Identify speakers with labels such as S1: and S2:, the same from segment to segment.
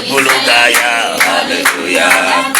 S1: Bulugaya, hallelujah.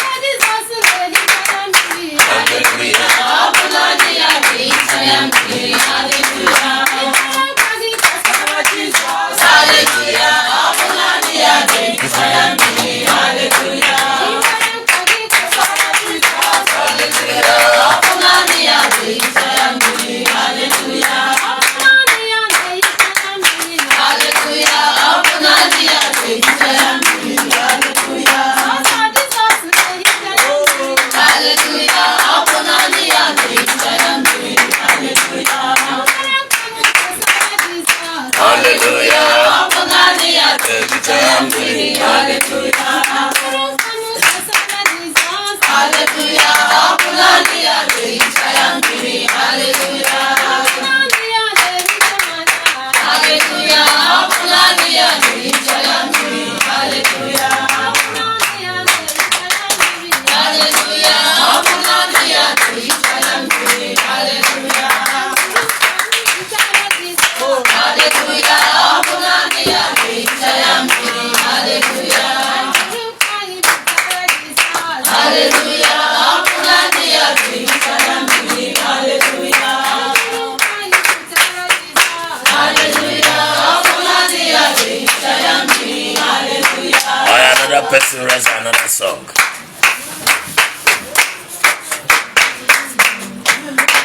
S1: Another person runs another song.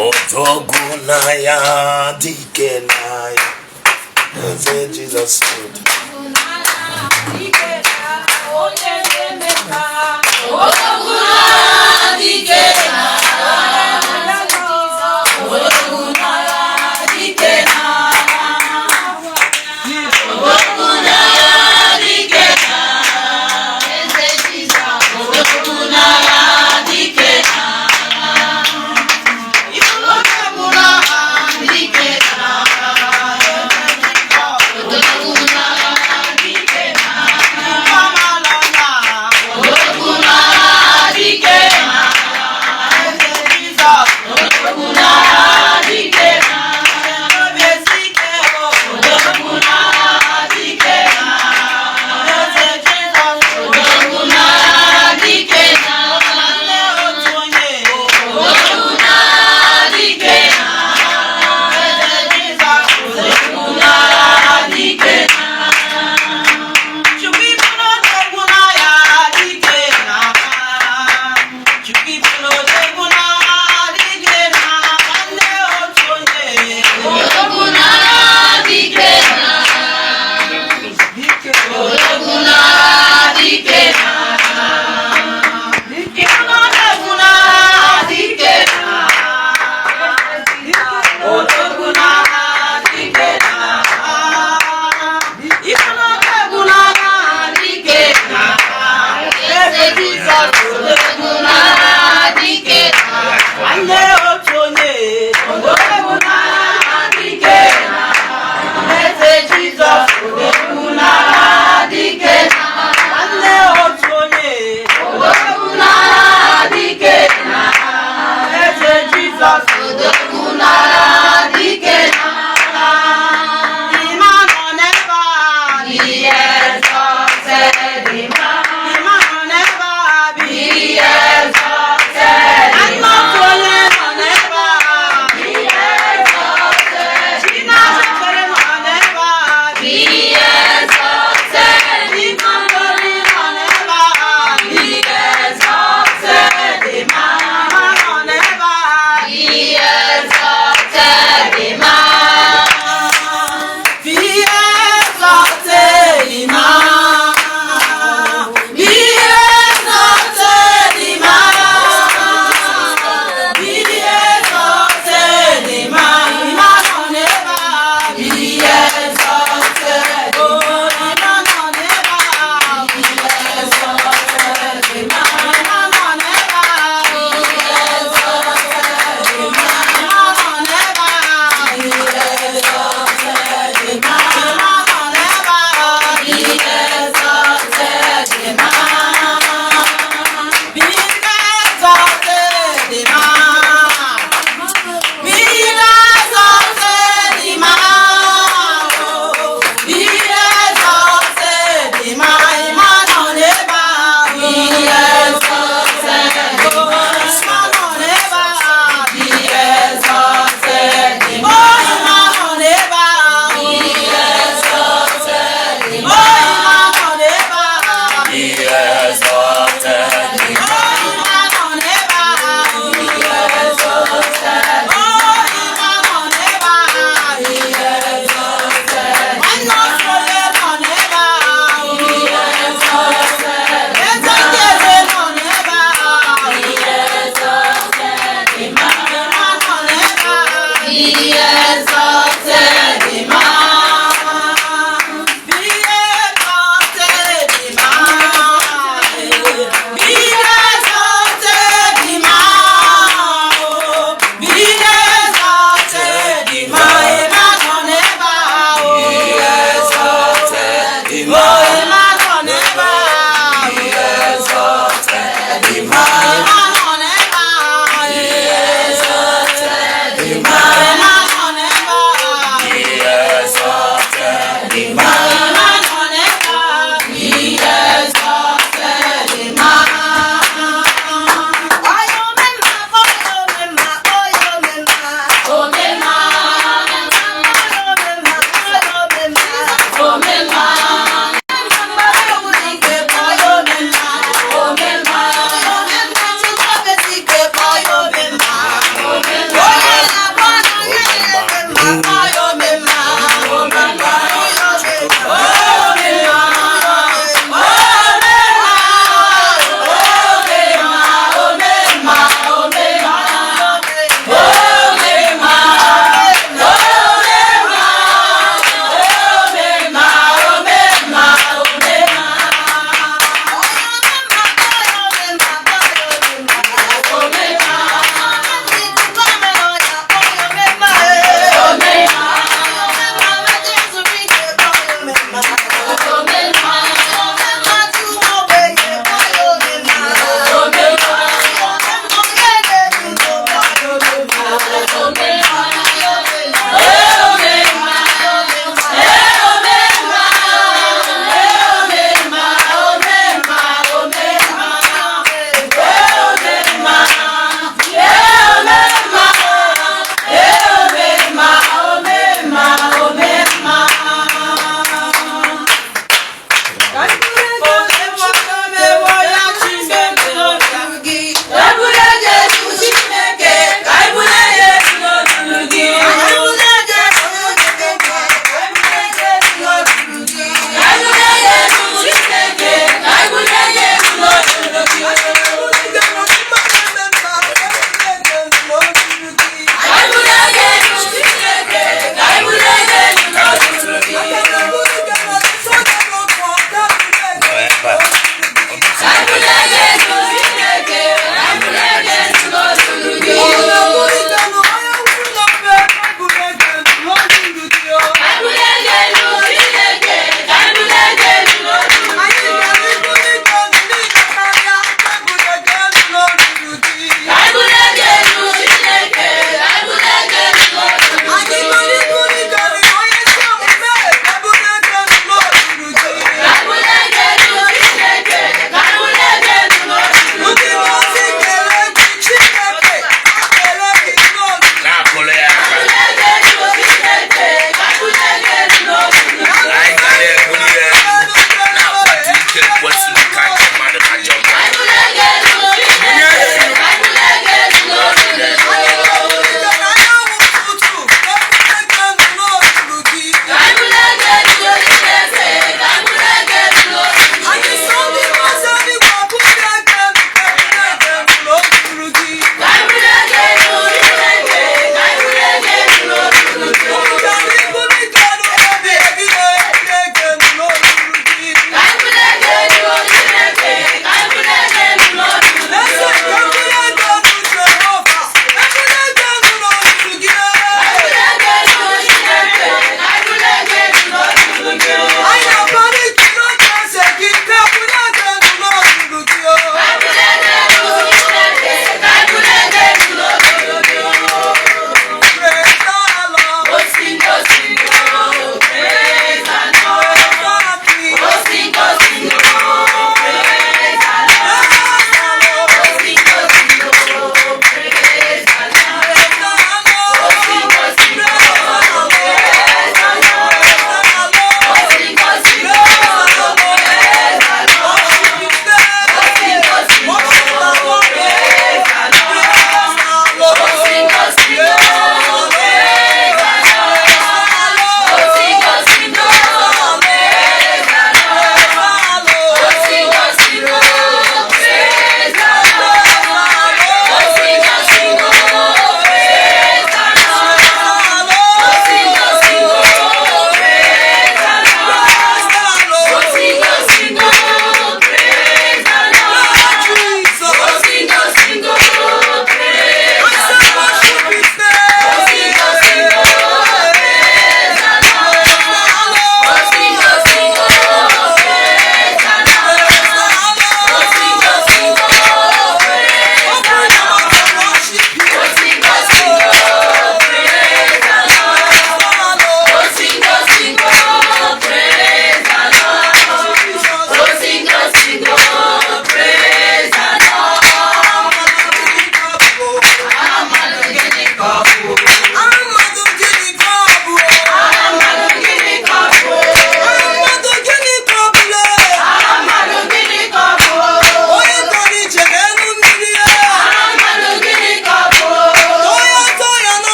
S1: Otogunaya dikenaya. Say Jesus stood.
S2: Thank you.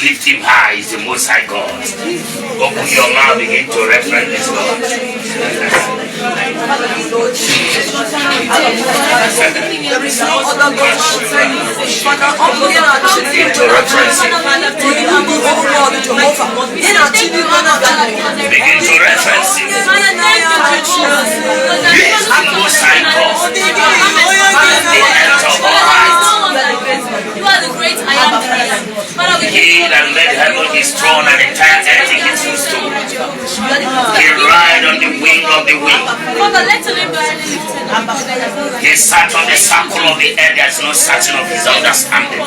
S1: lift him high. He's the Most High God. Open your mouth, begin to reference this God.
S2: There is no other God outside you. Father, begin to reference him.
S1: Begin to reference him. He is the Most High God. The end of all heights.
S3: You are the great I am.
S1: He that made heaven his throne and entire earth his footstool. He ride on the wing of the wind. He sat on the circle of the earth. There is no searching of his understanding.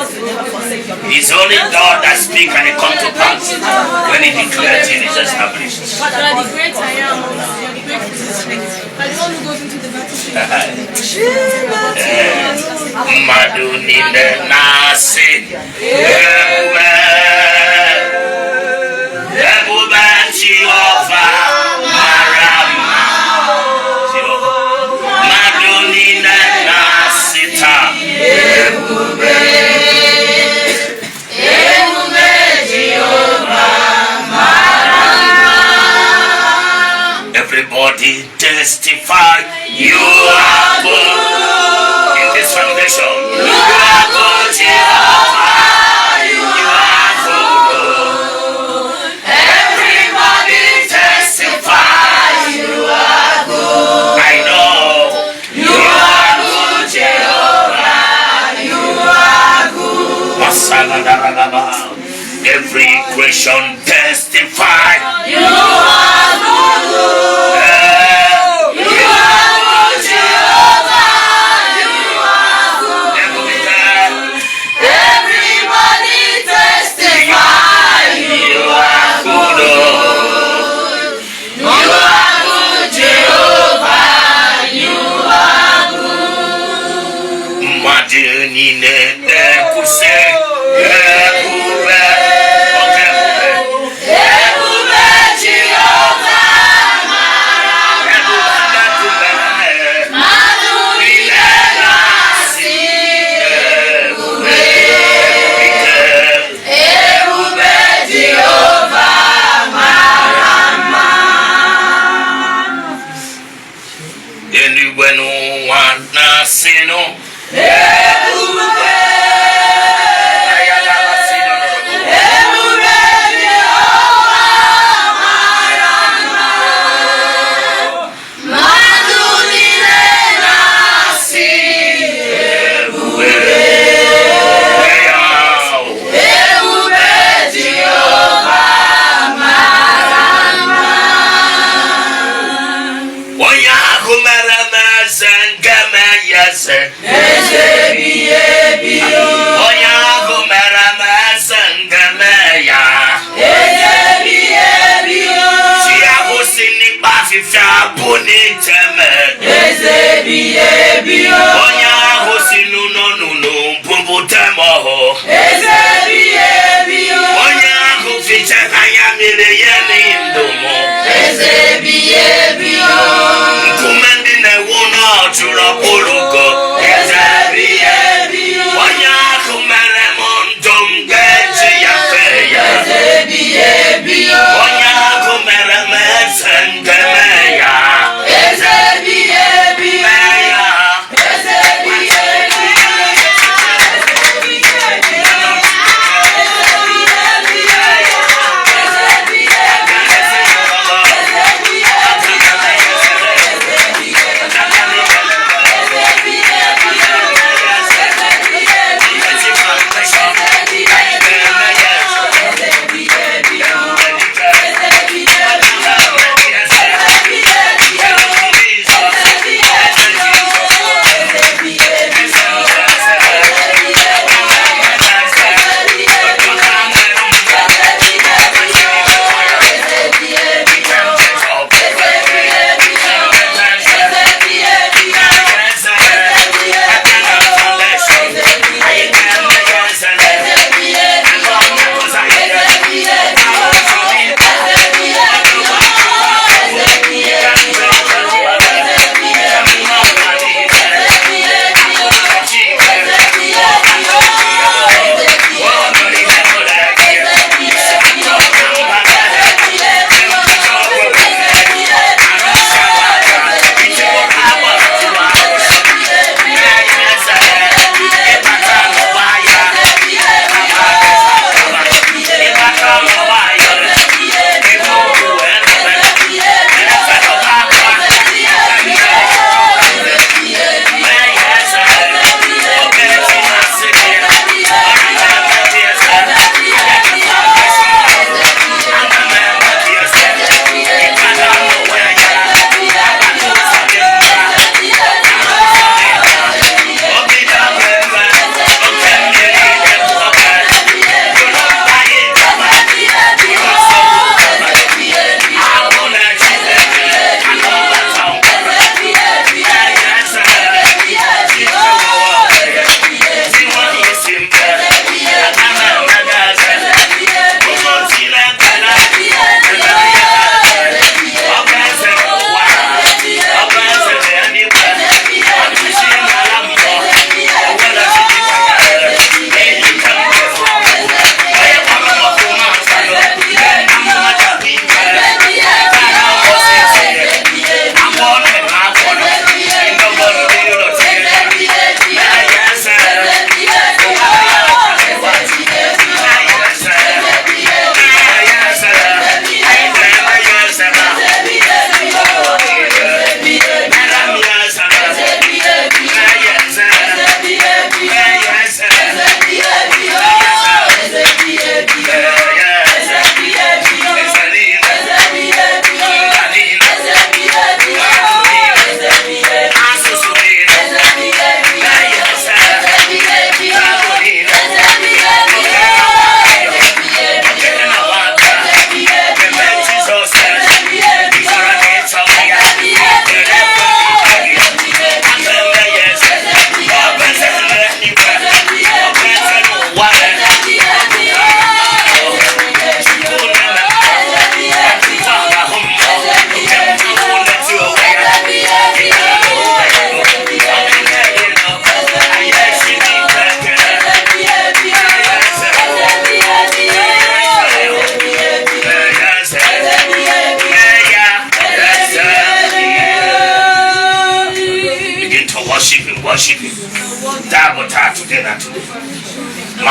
S1: He's only God that speaks and it comes to pass. When he declares it is established.
S3: You are the great I am. You are the great physician. But the one who goes into the
S1: Madunine nasi Jehovah Marama Madunine nasita Everybody testify you are good in this foundation. You are good, Jehovah. You are good. Everybody testify you are good. I know you are good, Jehovah. You are good. Every creation testify you are good.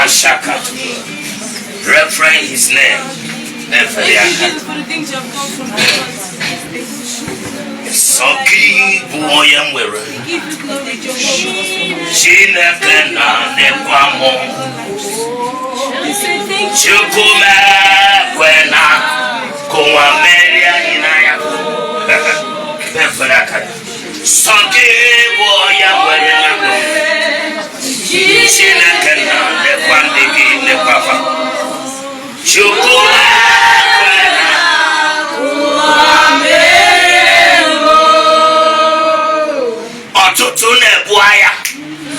S1: Mashaka. Reference his name.
S3: Thank you for the things you have done for us.
S1: Soki buoya mwere.
S3: Give you glory, Jehovah.
S1: Chineke na nekwamo.
S3: We say thank you.
S1: Chukume kwena kuwa meria inaya. Soki buoya mwere nango. Chineke na nekwandigi nekwafa. Chukume kwena kuwa meria. Ọtụtụ na-ebu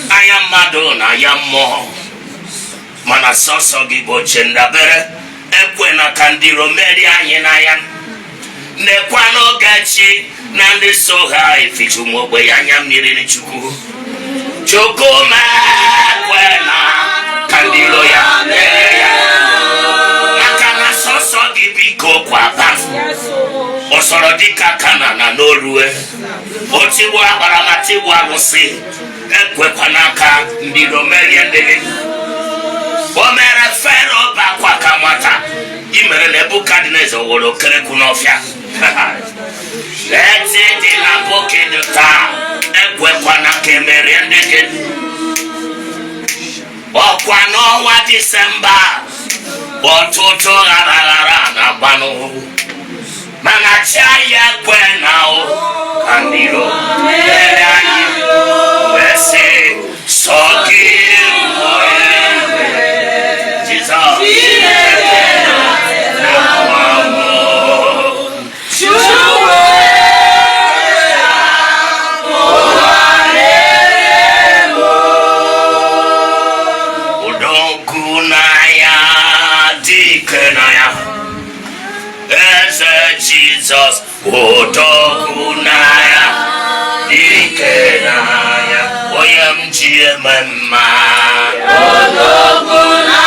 S1: anya mmadụ na ya mmụọ mana sọsọ gị bụ oche ndabere ekwe na ka ndị romeri anyị n'anya nekwa n'Ogechi na ndị so ha eficha ụmụ ogbe ya anya mmiri n'Chukwu Chukwu ekwe na ka ndị iro ya mere ya maka na sọsọ gị biko kwa ọsọrọ dịka kana na n'olue otigbu agbara ma tigbu arụsị ekwekwa n'aka ndị romerie ndịrị o mere Fero bakwa ka nwata imere na Nebukadneza woro kerekwu n'ọfịa eti dị na bokedu taa ekwekwa na ka emerie ndị gị ọkwa n'ọnwa Disemba ọtụtụ gharaghara na agbanụ mana chaya kwena o andiro elani wese soki Jesus Jesus, Otokunaya, Dikenaya, Oyamjie Mama, Otokunaya,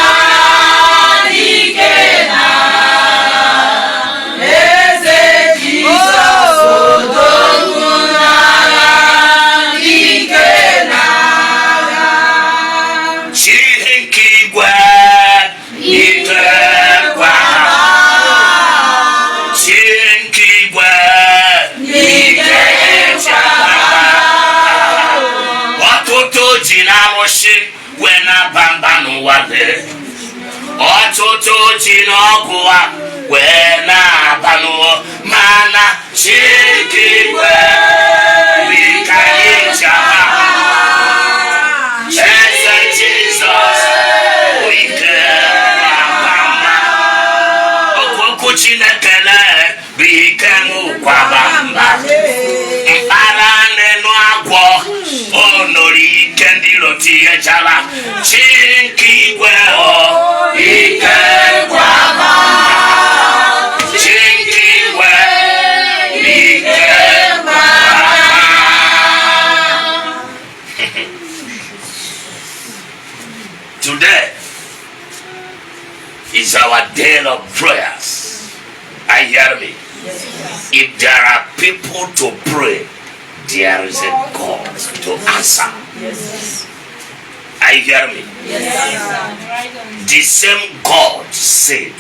S1: Dikenaya, Jesus, Otokunaya, Dikenaya, Chihinkigwe, Dikenaya. Wena bambanu wale Ototo jinogwa Wena banu Mana chikiwe Wikayeja Jesus Wike Bamba Okoko chinekele Wike mukwa bamba Mparane no agwo Onori kendilo tiye jala Chinkigwe o Ike kwaba Chinkigwe Ike kwaba Today is our day of prayers. I hear me. Yes. If there are people to pray, there is a God to answer. Yes. Are you hearing me? Yes. The same God said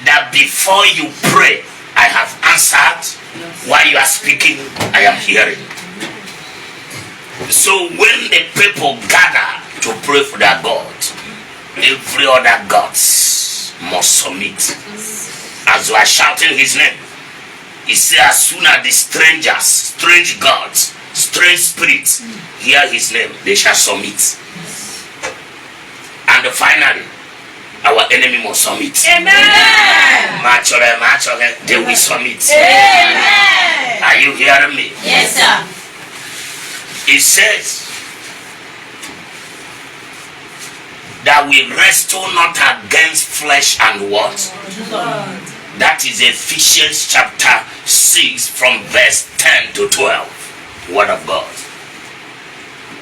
S1: that before you pray, I have answered. While you are speaking, I am hearing. So when the people gather to pray for their God, every other gods must submit. As you are shouting his name, he said as soon as the strangers, strange gods, strange spirits hear his name, they shall submit. And finally, our enemy must submit. Amen. They will submit. Amen. Are you hearing me?
S2: Yes, sir.
S1: It says that we wrestle not against flesh and what? That is Ephesians chapter 6 from verse 10 to 12. Word of God.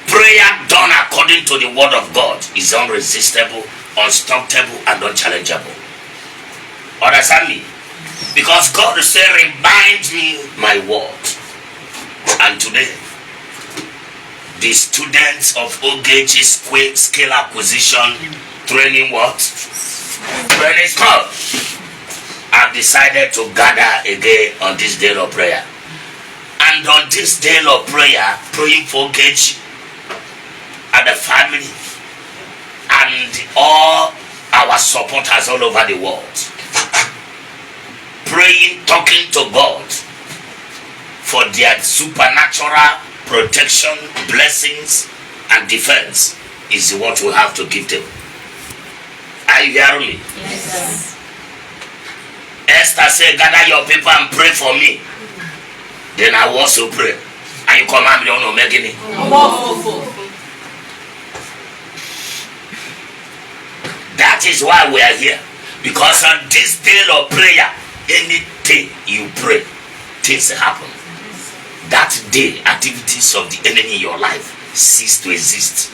S1: Prayer done according to the word of God is unresistible, unstoppable, and unchallengeable. Understand me? Because God will say, remind me my word. And today, the students of Ogechi's skill acquisition training club have decided to gather again on this day of prayer. And on this day of prayer, praying for Ogechi and the family and all our supporters all over the world. Praying, talking to God for their supernatural protection, blessings, and defense is what we have to give them. Are you hearing me?
S2: Yes.
S1: Esther said, gather your people and pray for me. Then I will also pray. And you command me on making it. That is why we are here. Because on this day of prayer, anything you pray, things happen. That day, activities of the enemy in your life cease to exist.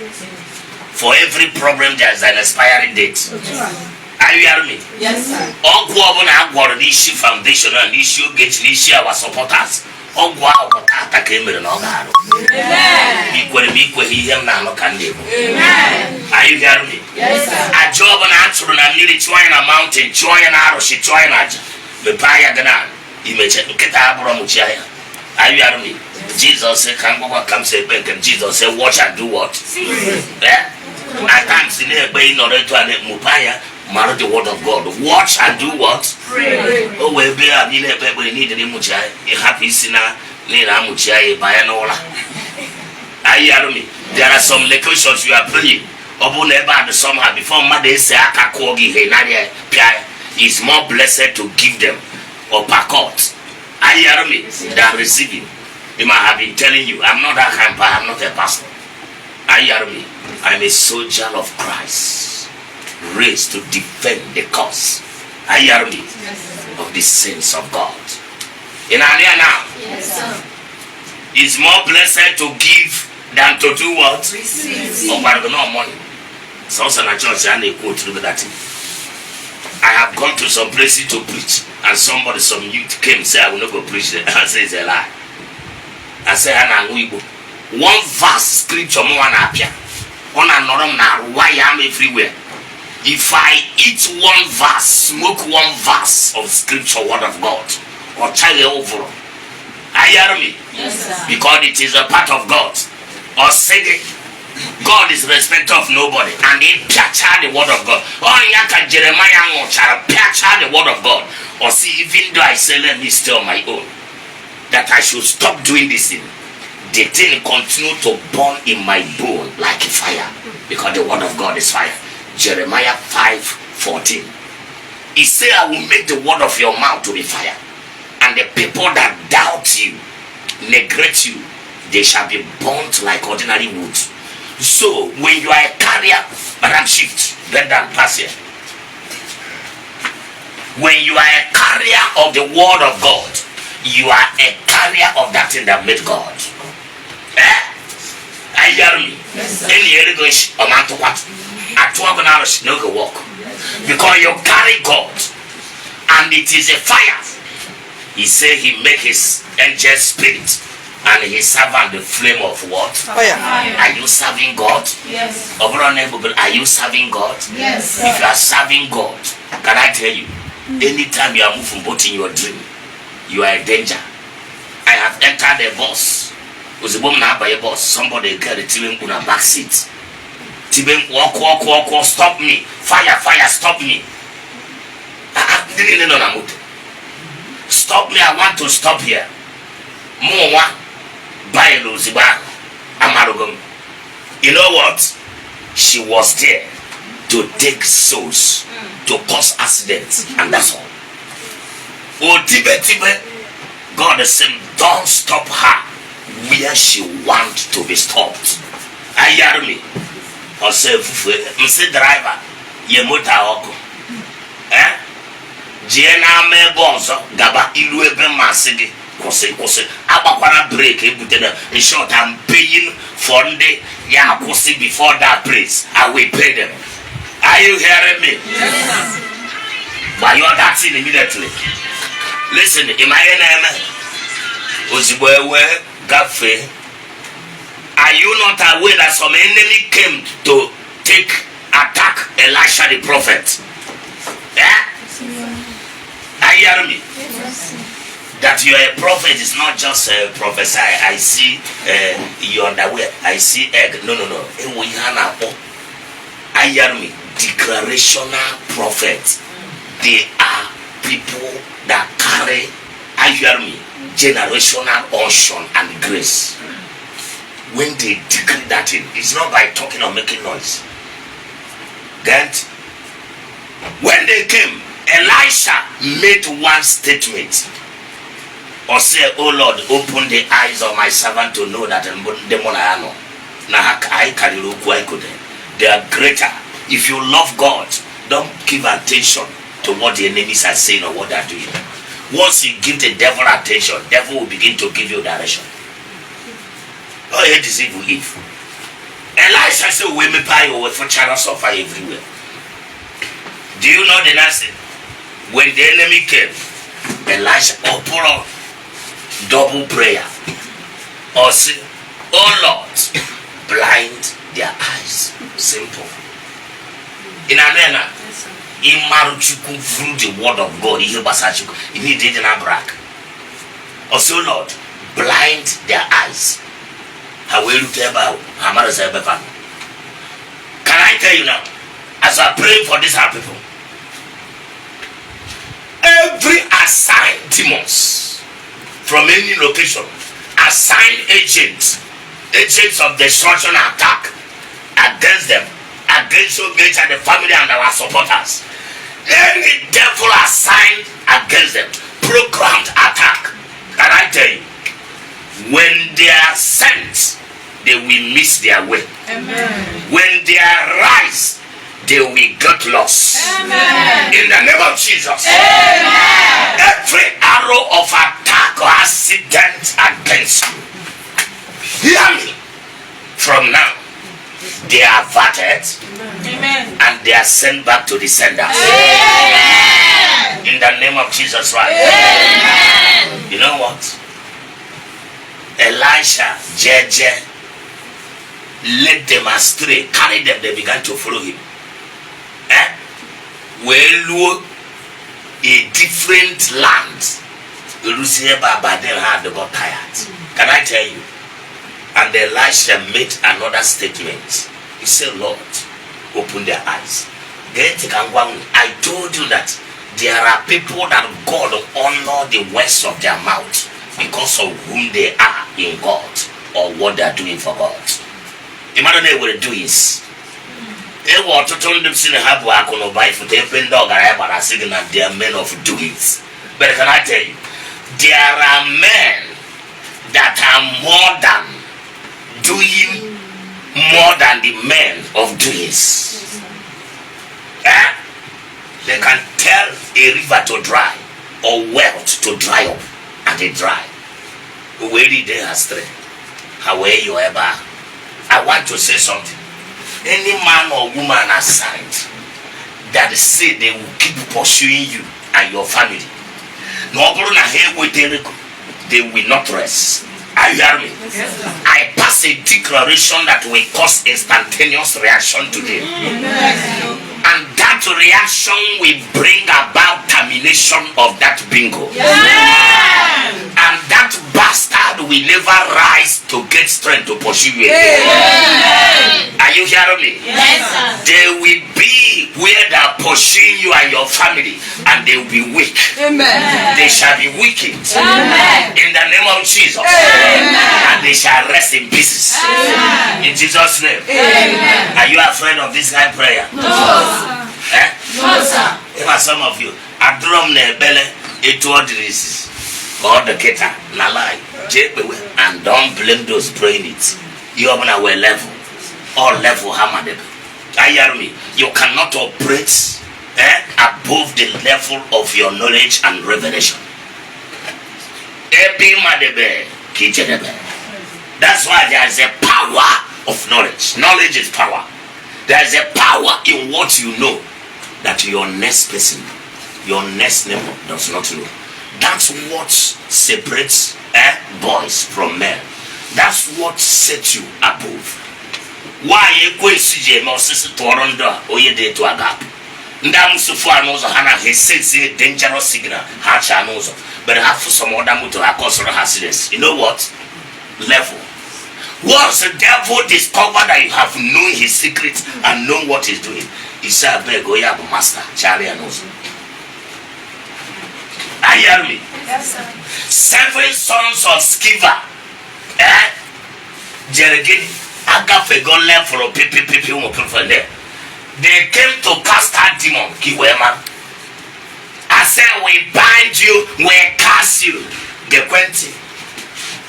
S1: For every problem, there is an expiring date. Are you hearing me?
S2: Yes, sir.
S1: All government got the issue foundation and issue get the issue our supporters. All go out attack him in all that. Amen. Are you hearing me?
S2: Yes, sir.
S1: A job and answer and nearly join a mountain, join an arrow, she join a Mepaya Ganan. Image Kita Abramuchaya. Are you hearing me? Jesus said, come say back, and Jesus said, watch and do what? Yeah? At times in in order to Mupaya, marry the word of God. Watch and do what?
S2: Pray.
S1: Oh, we'll be a we need the Muchai, a happy sinner, Nina Muchai, Bayanola. Are you hearing me? There are some locations you are praying. Obuneba somehow before Mother say Akakogi Henaria Pia is more blessed to give them or pakot. Are you hearing me? Than receiving. You might have been telling you, I'm not a camper, I'm not a pastor. Are you hearing me? I'm a soldier of Christ, raised to defend the cause. Are you hearing me? Yes, of the saints of God. In Ania now,
S2: yes, sir.
S1: It's more blessed to give than to do what?
S2: Receive.
S1: Oh, but no money. So also na church and they quote through that. I have gone to some places to preach, and some youth came and said, I will not go preach there. I say it's a lie. I say, one verse scripture more than appear. On another now, why am everywhere? If I eat one verse, smoke one verse of scripture, word of God, or try it over, are you hearing me?
S2: Yes, sir.
S1: Because it is a part of God. Or say it. God is respect of nobody, and he piacha the word of God. Oh, yaka Jeremiah Mochara piacha the word of God. Or see, even though I say let me stay on my own, that I should stop doing this thing, the thing continue to burn in my bone like a fire, because the word of God is fire. Jeremiah 5:14. He said, I will make the word of your mouth to be fire, and the people that doubt you, neglect you, they shall be burnt like ordinary wood. So when you are a carrier, Madam Shift, let them pass here. When you are a carrier of the word of God, you are a carrier of that thing that made God. I hear me. Any English or man to what? At 12 hours, no go walk. Because you carry God, and it is a fire. He said he make his angel spirit and his servant the flame of what?
S2: Fire.
S1: Are you serving God?
S2: Yes.
S1: Are you serving God?
S2: Yes.
S1: If you are serving God, can I tell you, anytime you are moving boat in your dream, you are in danger. I have entered a bus. Was a woman by a bus. Somebody get a Tibin on a back seat. Tibin walk, stop me. Fire, stop me. Stop me, I want to stop here. More buy Luziba Amarugum. You know what? She was there to take souls, to cause accidents, and that's all. Oh, Tibe, God is saying, don't stop her where she wants to be stopped. I hear me. I say, driver, ye motor oko. Jena me bonzo, gaba iluebe masigi. Kose abakwana break in short, I'm paying for the yakosi before that place. I will pay them. Are you hearing me?
S2: Yes.
S1: But you are dancing immediately. Listen, in my name Ozibwewe Gafe, I Are you not aware that some enemy came to attack Elisha the prophet? Are you hearing me? That you are a prophet is not just a prophesy. I see your underwear. I see egg. No. Are you hearing me? Declarational prophets. They are people that carry, are you hearing me? Generational unction and grace. When they decree that in, it's not by talking or making noise. Then, when they came, Elisha made one statement. Or say, oh Lord, open the eyes of my servant to know that they are greater. If you love God, don't give attention to what the enemies are saying or what they are doing. Once you give the devil attention, the devil will begin to give you direction. Oh, it is evil. Elisha said, we may buy your for chariots of fire everywhere. Do you know the next thing? When the enemy came, Elisha pour out double prayer. Or say, oh Lord, blind their eyes. Simple. In Anena, in Maruchuku through the word of God, you need it in a brag. Or say, Lord, blind their eyes. Can I tell you now, as I pray for these our people, every assigned demons from any location, assigned agents of destruction attack against them, against Ogechi and the family and our supporters, any devil assigned against them, programmed attack, can I tell you, when they are sent, they will miss their way.
S2: Amen.
S1: When they arise, they will get lost.
S2: Amen.
S1: In the name of Jesus.
S2: Amen.
S1: Every arrow of attack or accident against you, hear me. From now, they are averted.
S2: Amen.
S1: And they are sent back to the senders.
S2: Amen.
S1: In the name of Jesus Christ.
S2: Amen.
S1: You know what? Elisha, Jeje, led them astray, carried them, they began to follow him. Well, a different land, but then had got tired. Can I tell you? And Elisha made another statement. He said, Lord, open their eyes. I told you that there are people that God honor the words of their mouth because of whom they are in God or what they are doing for God. Imagine they will do is they were to turn them in a have work on a bike for the open dog and I am saying that they are men of doings. But can I tell you, there are men that are more than doing more than the men of doings. They can tell a river to dry or wealth to dry up and they dry. Where did they astray? How are you ever? I want to say something. Any man or woman assigned that say they will keep pursuing you and your family, they will not rest. Are you hearing me?
S2: Yes,
S1: I pass a declaration that will cause instantaneous reaction today. And that reaction will bring about termination of that bingo. And that bastard will never rise to get strength to pursue you again. Are you hearing me?
S2: Yes, sir.
S1: They will be where they are pursuing you and your family, and they will be weak.
S2: Amen.
S1: They shall be weakened.
S2: Amen.
S1: In the name of Jesus.
S2: Amen.
S1: And they shall rest in pieces.
S2: Amen.
S1: In Jesus' name.
S2: Amen.
S1: Are you afraid of this kind of prayer?
S2: No, sir. No, sir.
S1: Even some of you, I drum ne belly, it was God the cater, na lie, and don't blame those praying it. You are on a level, all level hammered. I hear me. You cannot operate above the level of your knowledge and revelation. That's why there is a power of knowledge. Knowledge is power. There is a power in what you know that your next person, your next neighbor does not know. That's what separates boys from men. That's what set you above. Why you question je no sister torondo oye de to agap. Ndam sufu anozo hana he says a dangerous signal hatch anozo. But have some other motor cause accidents. You know what? Level. Once the devil discovered that you have known his secret and known what he's doing, he said, "Beg, go ya master, Charlie anozo." I hear me.
S2: Yes, sir.
S1: 7 sons of Sceva. Jerigini, Agafe gon left for a people from there. They came to cast out demon. Kiwema. I said, we bind you, we cast you. They went.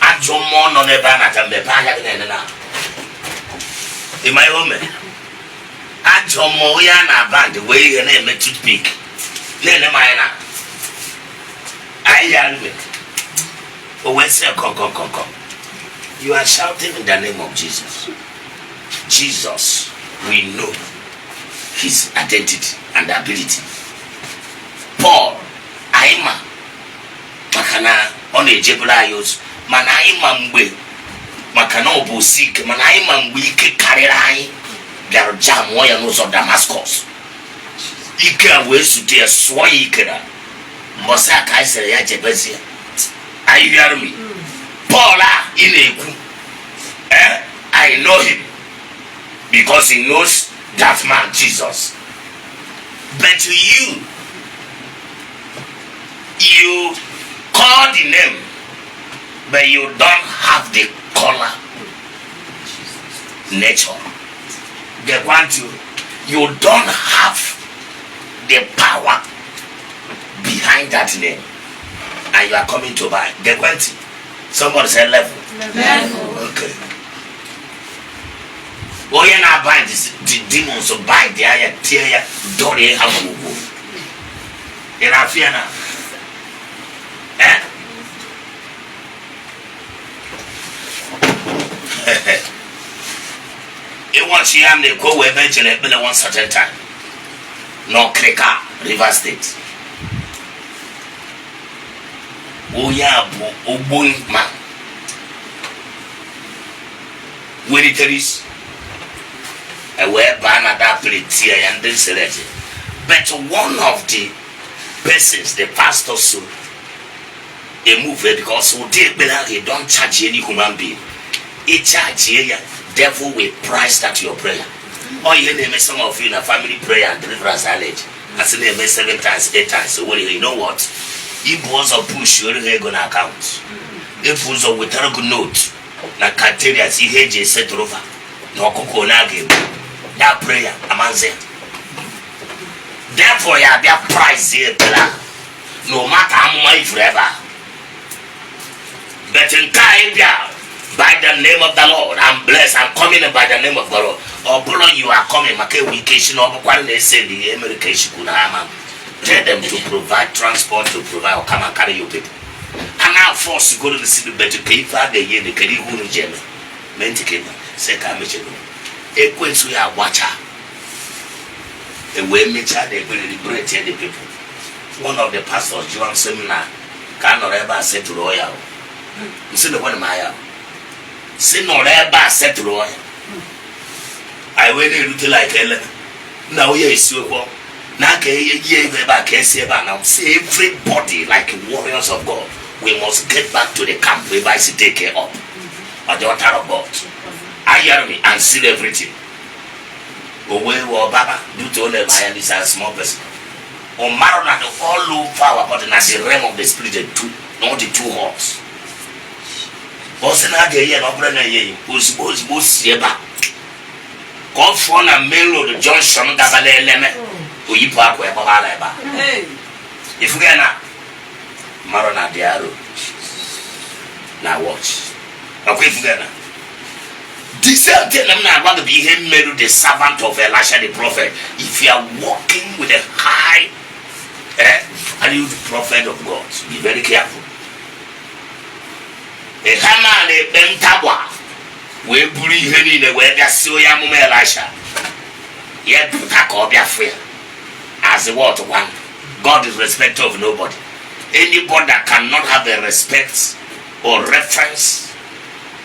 S1: I don't want on the banner and the banner. In my home, I don't know yana band the way you name it to speak. Then I hear me. Oh, when say come. You are shouting in the name of Jesus. Jesus, we know his identity and ability. Paul, Aima, Makana, on the Jebulayos, Manaima Mwe, Makana Obusik, Manaima Mwike Karerai, their jam warriors of Damascus. Ika Wesutia Swayikera, Mosaka Isaiah Jebezia. Are you hearing me? Paula in a I know him because he knows that man Jesus. But you call the name, but you don't have the color nature. They want you don't have the power behind that name, and you are coming to buy. They want you. Somebody say level. Okay. Oh, you're not buying the demons, so buy the eye, tear ya, don't you have to go? You're not fear now. You want you and they go where eventually at one certain time. No clicker, River State. Oh yeah, boy man. When it is a web banner that plate here and then select. But one of the persons, the pastor, so a move because so dear he don't charge any human being. He charge here, devil will price that your prayer. Or you name some of you in a family prayer and deliverance knowledge. I say name 7 times, 8 times. So well, you know what? If was a push, you're gonna account. If was a with a good note, like criteria, see HJ set over. No cocoa nagim. That prayer, amanze. Therefore, you have their price here, no matter how much forever. But in Kaibia, by the name of the Lord, I'm blessed. I'm coming by the name of the Lord. Or below you are coming, make a vacation or when they say the American Kunama. Tell them to provide transport, to provide or come and carry your people. And now force to go to the city, but to pay for the year, the Kalihu Gem. Menticate, say, Kamichego. A quince we are watcher. A way mecha, they will liberate the people. One of the pastors, John Seminar, cannot ever say to Royal. You see the one Maya. Say no ever said to Royal. I went a like Ellen. Now, yes, you will. Now, see everybody like warriors of God. We must get back to the camp whereby we take care of the altar of God. I hear me and see everything. Away or Baba, due to all the I is a small person. Or Marona, all over our body as a realm of the spirit, not the 2 horns. Bosana Gay and Obrana Ye, who's most Yeba. God for a mail of the Johnson Gabale Leme. You park where Babaleba. If we are not Marona Diaro. Now watch. Okay, together. This tell them now about to be him made the servant of Elisha the prophet. If you are walking with a high value the prophet of God, be very careful. A hammer the Bentawa will bully him in the way that Soya Mum Elisha. Yet put a copy of fear. As a word one, God is respecter of nobody. Anybody that cannot have a respect or reference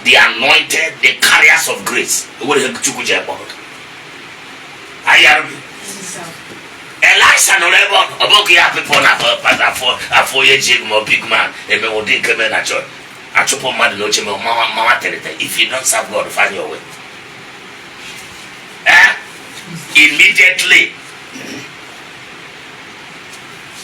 S1: the anointed, the carriers of grace. What is it? Elisha no level about the people for a jig more big man, and we will come in at church. I chop on mother no chimney, mama tell it. If you don't serve God, find your way. Immediately,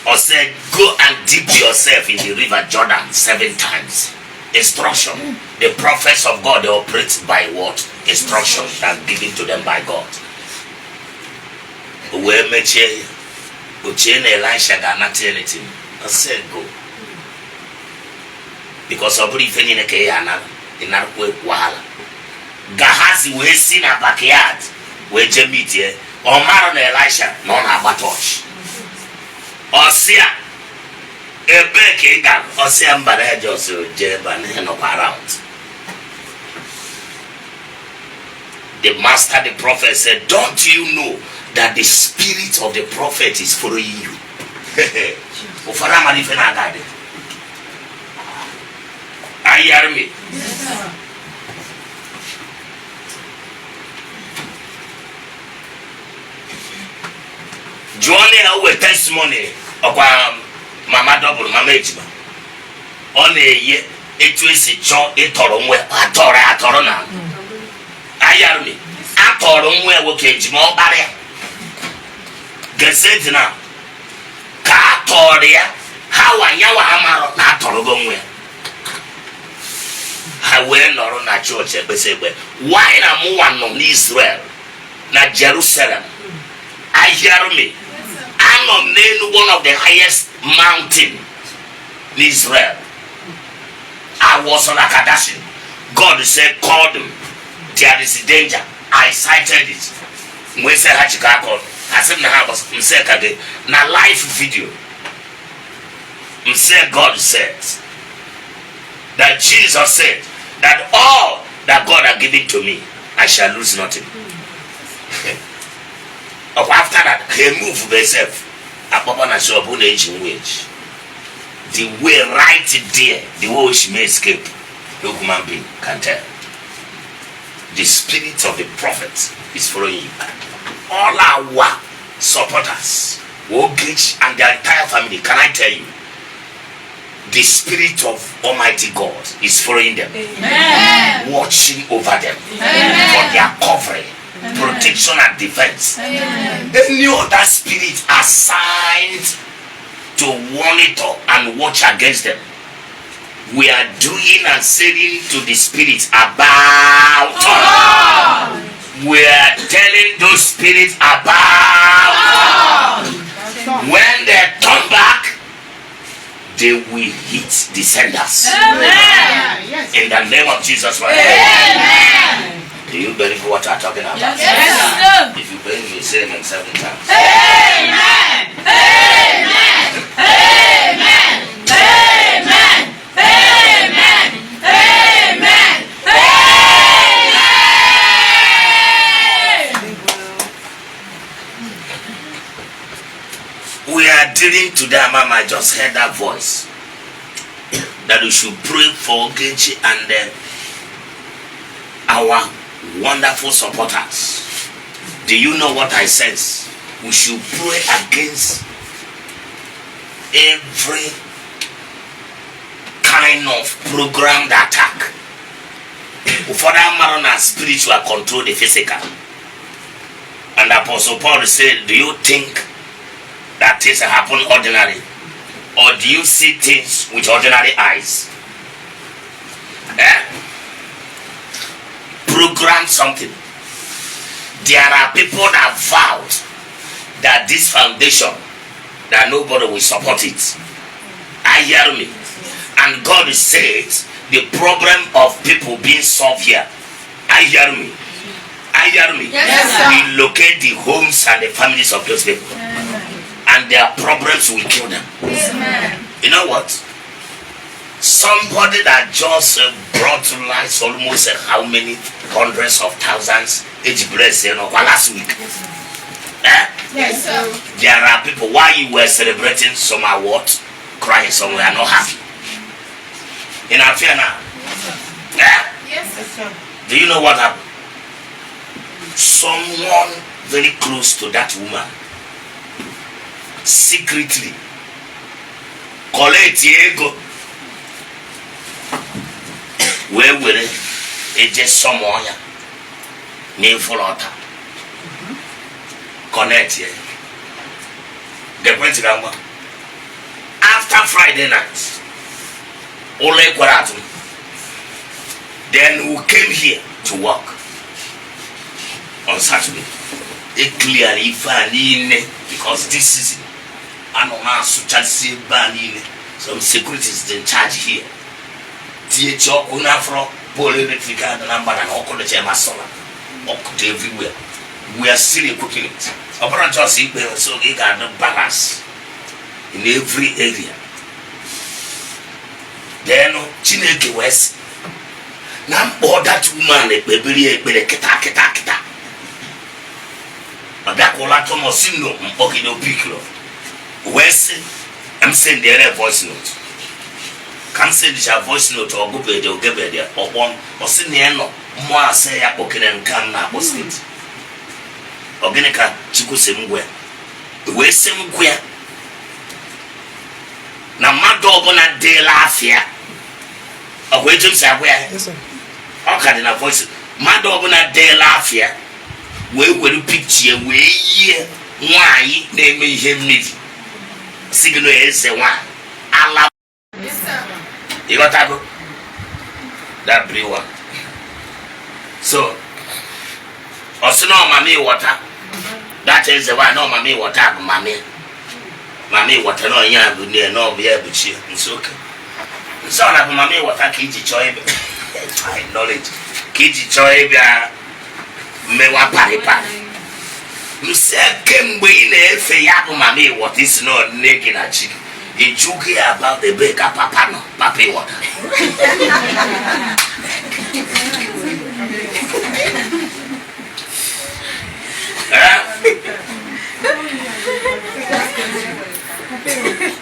S1: or said, go and dip yourself in the river Jordan 7 times. Instruction. The prophets of God, they operate by what? Instruction that given to them by God. Where Meche, Uchene Elisha got not anything. I said, go. Because of everything in a Kayana, in our way, Wahala. Gahazi, we seen a backyard where Jemit, or Maron Elisha, non abatosh. Or Sia, a baking gun, or Sam Barajos, Jeb and no around. The master, the prophet said, don't you know that the spirit of the prophet is following you? Are you hearing me? Yes, Johnny with testimony of Mama Double, Mama Ejima. On a year, it was a job, a toronwe, a torona. Are you hearing me? A toronwe will catch more barrier. Get now. Katoria, how I yawa hammer not torogomwe. I went on a church and say, why am I on Israel, not Jerusalem? I hear me. I'm on one of the highest mountain in Israel. I was on a Kadashin. God said, call them. There is danger. I cited it. We said, Hachikako. I said, na live video. God says that Jesus said that all that God has given to me, I shall lose nothing. After that, he moved himself. The way right there, the way she may escape, no human being can tell. The spirit of the prophet is following you. All our supporters, Ogechi and their entire family, can I tell you, the spirit of Almighty God is following them. Amen. Watching over them. Amen. For their covering. Amen. Protection and defense. Amen. Any other spirit assigned to monitor and watch against them, we are doing and saying to the spirits about. Oh. We are telling those spirits about. Oh. When they turn back, they will hit the senders. Amen. In the name of Jesus Christ. Amen. Do you believe what I'm talking about? Yes, yes. If you believe me, say amen 7 times. Amen. Amen. Amen. Amen. Amen. Amen. Amen. We are dealing to them, Mama. I just heard that voice that we should pray for Ogechi and our wonderful supporters. Do you know what I sense? We should pray against every kind of programmed attack. For that matter, spiritual control the physical. And Apostle Paul said, do you think that things happen ordinary? Or do you see things with ordinary eyes? Program something. There are people that vowed that this foundation, that nobody will support it. I hear me. And God says the problem of people being solved here. I hear me. I hear me. Yes, we locate the homes and the families of those people. Amen. And their problems will kill them. Amen. You know what? Somebody that just brought to life almost how many hundreds of thousands each blessing last week. Yes, sir. There are people, while you were celebrating, some are what? Crying, some are not happy. In our fear now.
S3: Yes, sir.
S1: Do you know what happened? Someone very close to that woman secretly collect ego where it just someone name for altar connect here. The point after Friday night, Ole Kwaratum, then we came here to work on Saturday. It clearly fanine because this season I don't know so banine some securities in charge here. THO Unafro, Polymetrica, the number and all the Chema Solar, everywhere. We are still equipping it. Upon just so they got the balance in every area. Then Chineke West. Now that woman a baby kita. Adakola Tomosino, Okido Piccolo. West, I'm saying the voice note. Can't say this voice note or go bed or get bed or one or Siniano, more say Okeke Njaka Ngo. Ogeneka Chikusemwe. West Semquia. Na madogo na de lafia. Ogweji Sabwea. Yes, sir. Okay, na voice. Madogo na de lafia. We picture we ye why they may him meet. Signal is the one. Allah.
S3: Yes, sir.
S1: You got to go. That brewer. So, also no mommy water. That is the one. No mommy water, mommy. Mommy water no ya good near no be able to. It's okay. So na mommy water kiji choy. Knowledge. Kiji choy me wa paripa. Mse kemgbe na-efe ya bụ mama what is not naked na chick. You joke about the baker papa no papa water.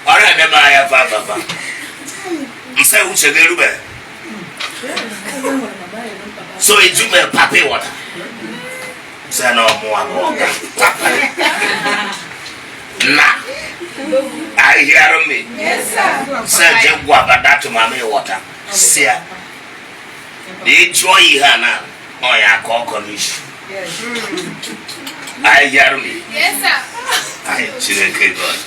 S1: Alright, me ma ya papa. Mse uche gerube. So you do me papa water. Say no more. Nah. I hear me. Yes, sir. Say just go about that to mommy water. See. The joy now. Oh yeah, call commission. Yes. I hear me.
S3: Yes, sir.
S1: I children God.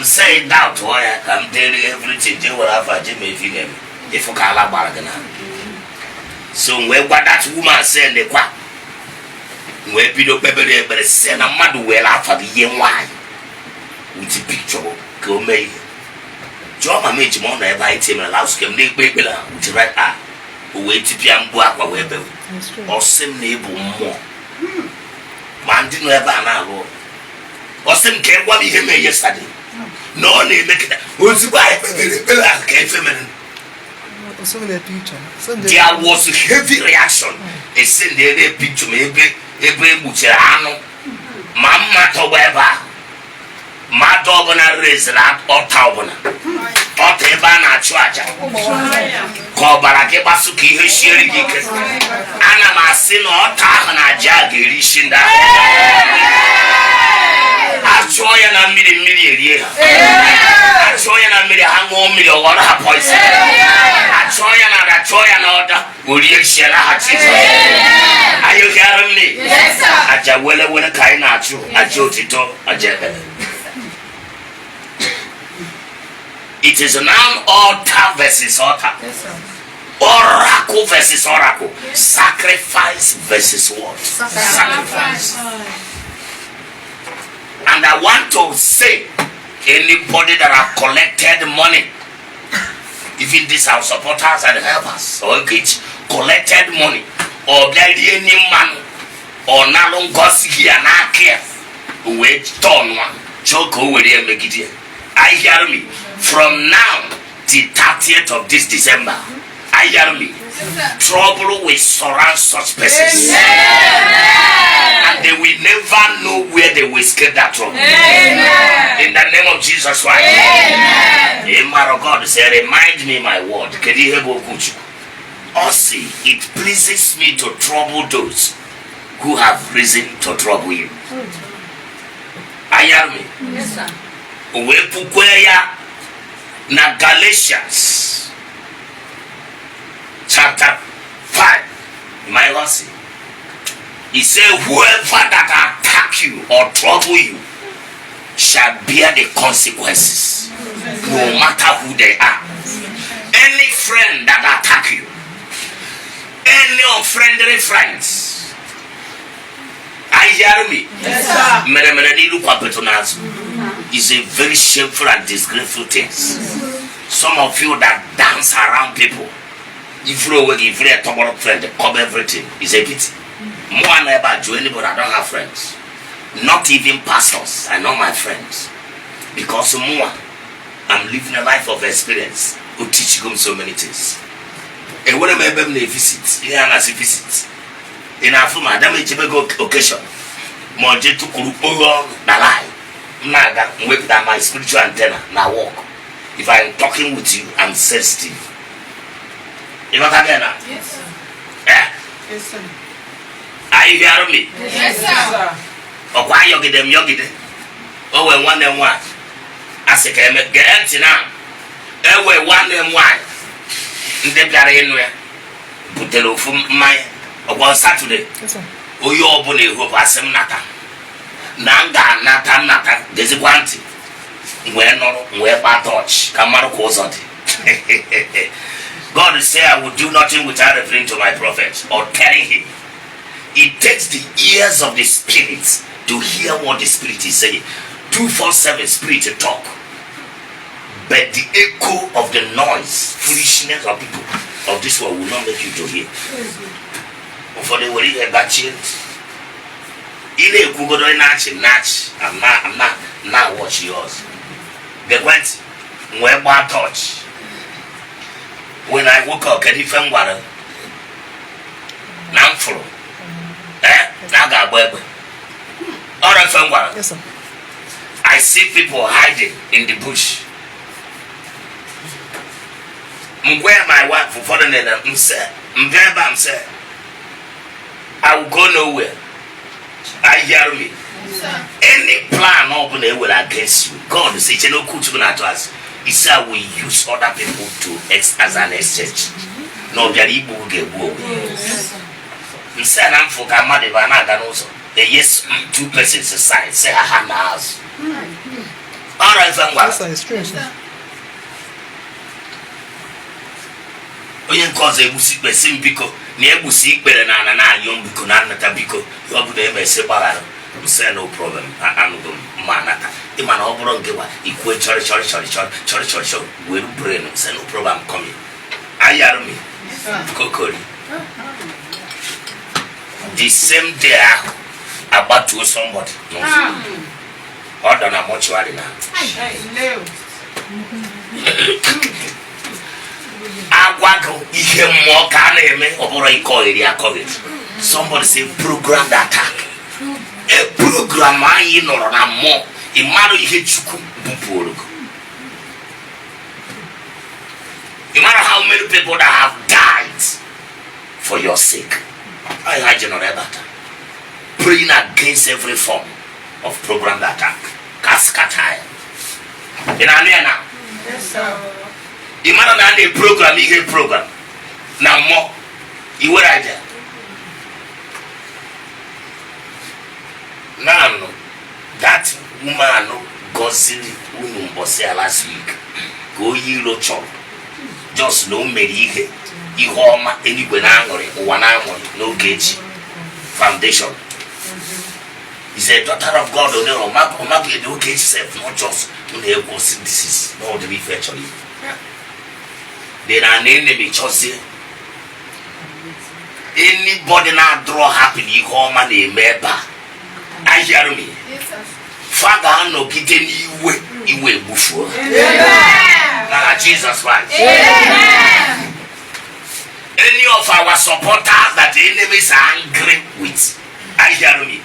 S1: Say doubt why I come tell you everything. You will have a Jimmy Finem. If you can't have bargain. So when what that woman said the quack, when people baby but send a mad well after the young wine with the picture go me. John my mate more than I tell him allows him to baby to write ah wait to be and walk away or same neighbor more. Man didn't ever know. Or some came what he made yesterday. No name make it. Who's the wife? Feminine. There was a heavy reaction. They sent the picture maybe every Mucherano. Mamma Tobeba. Madogona raised that or Taubona. Or Tebana Chuaja. Kobarake Basuki, Shiri, Anna Masino, Tahana Jagi, Rishinda. I try and I made a million. I try and I made a hang million or a poison. I try and order. Will you share a Are you hearing me? Yes, sir. I just will when a kind of true. I chose it all. I just. It is now altar versus altar. Yes, sir. Oracle versus oracle. Sacrifice versus what? Sacrifice. And I want to say, anybody that have collected money, even these our supporters and helpers, or collected money, or any man, or now goes here and care, wait, turn one, choke over there, make it here. I hear me from now till 30th of this December. I hear me. Trouble will surround such persons. And they will never know where they will escape that trouble. In the name of Jesus Christ. A man of God said, remind me my word. Also, it pleases me to trouble those who have reason to trouble you. I hear me.
S2: Yes, sir.
S1: Na Galatians chapter 5, my verse. He said, whoever that attack you or trouble you shall bear the consequences, no matter who they are. Any friend that attack you, any unfriendly friends, I hear me.
S2: Yes, sir.
S1: It's a very shameful and disgraceful thing. Some of you that dance around people, if you're a top friend, they cover everything. It's a pity. More than ever, do anybody, I don't have friends. Not even pastors. I know my friends. Because more, I'm living a life of experience who teach them so many things. And when I visit, yeah, I visit. In Afuma, damage occasion. Moje to Kuru na lie. Naga, with my spiritual antenna, now walk. If I'm talking with you, I'm sensitive. You know what I mean?
S2: Yes, sir.
S1: Yeah?
S2: Yes, sir.
S1: Are you hearing me?
S2: Yes, sir.
S1: Or why you get them yogi? Oh, when one and one. I say, get empty now. Oh, when one and one. They got anywhere. Put the roof from my one Saturday. Oh, you're bully who pass him nata. Nanga nata. There's a quantity. Where bad touch. Kamaro calls on it. God is saying, I will do nothing without referring to my prophet or telling him. It takes the ears of the spirit to hear what the spirit is saying. 247 spirit to talk. But the echo of the noise, foolishness of people of this world will not make you to hear. For the way you have chilled. I'm not watch yours. They went where bad touch. When I woke up, get different water. Now follow. Now got web. All right, from water.
S4: Yes, sir.
S1: I see people hiding in the bush. Where my wife for foreign and say, I will go nowhere. I hear me. Any plan open there will against you. God is saying, no good to us. He said, we use other people to as an exchange. No, they are Igbo will get war. He said, I'm for Gamma Vanagan also. Yes, 2 persons aside. Say, I have my house. All right, then what?
S4: It's true, sir.
S1: Oyen cause a music by Simpico, near music better than an young Biconana Tabico, you have to be separate. Say no problem. I'm manata. The man over give equal church, will bring say no problem coming. I hear me. Kokori. The same day about to somebody. No. Hold on a mortuary now. Agwago ihe more can eme or I call it ya COVID. Somebody say program attack. A program I know na more. A matter ihe chuku bupuru. No matter how many people that have died for your sake. I had you know that. Praying against every form of programmed attack. Cascatile. In Alia now.
S2: Yes, sir.
S1: The man that a program, he a program. Now more. You were right there. Now that woman gossip Unumbosia last week. Go ye lo chop. Just no medike. Ihoma anywhere no gauge foundation. He said, daughter of God, no gauge self, not just when they go see this is not to be virtually. There are an enemy chosen. Anybody now draw happy, Ihoma ne meba. I hear me. Father no getting you way before. Now Jesus Christ. Any of our supporters that the enemies are angry with, I hear me.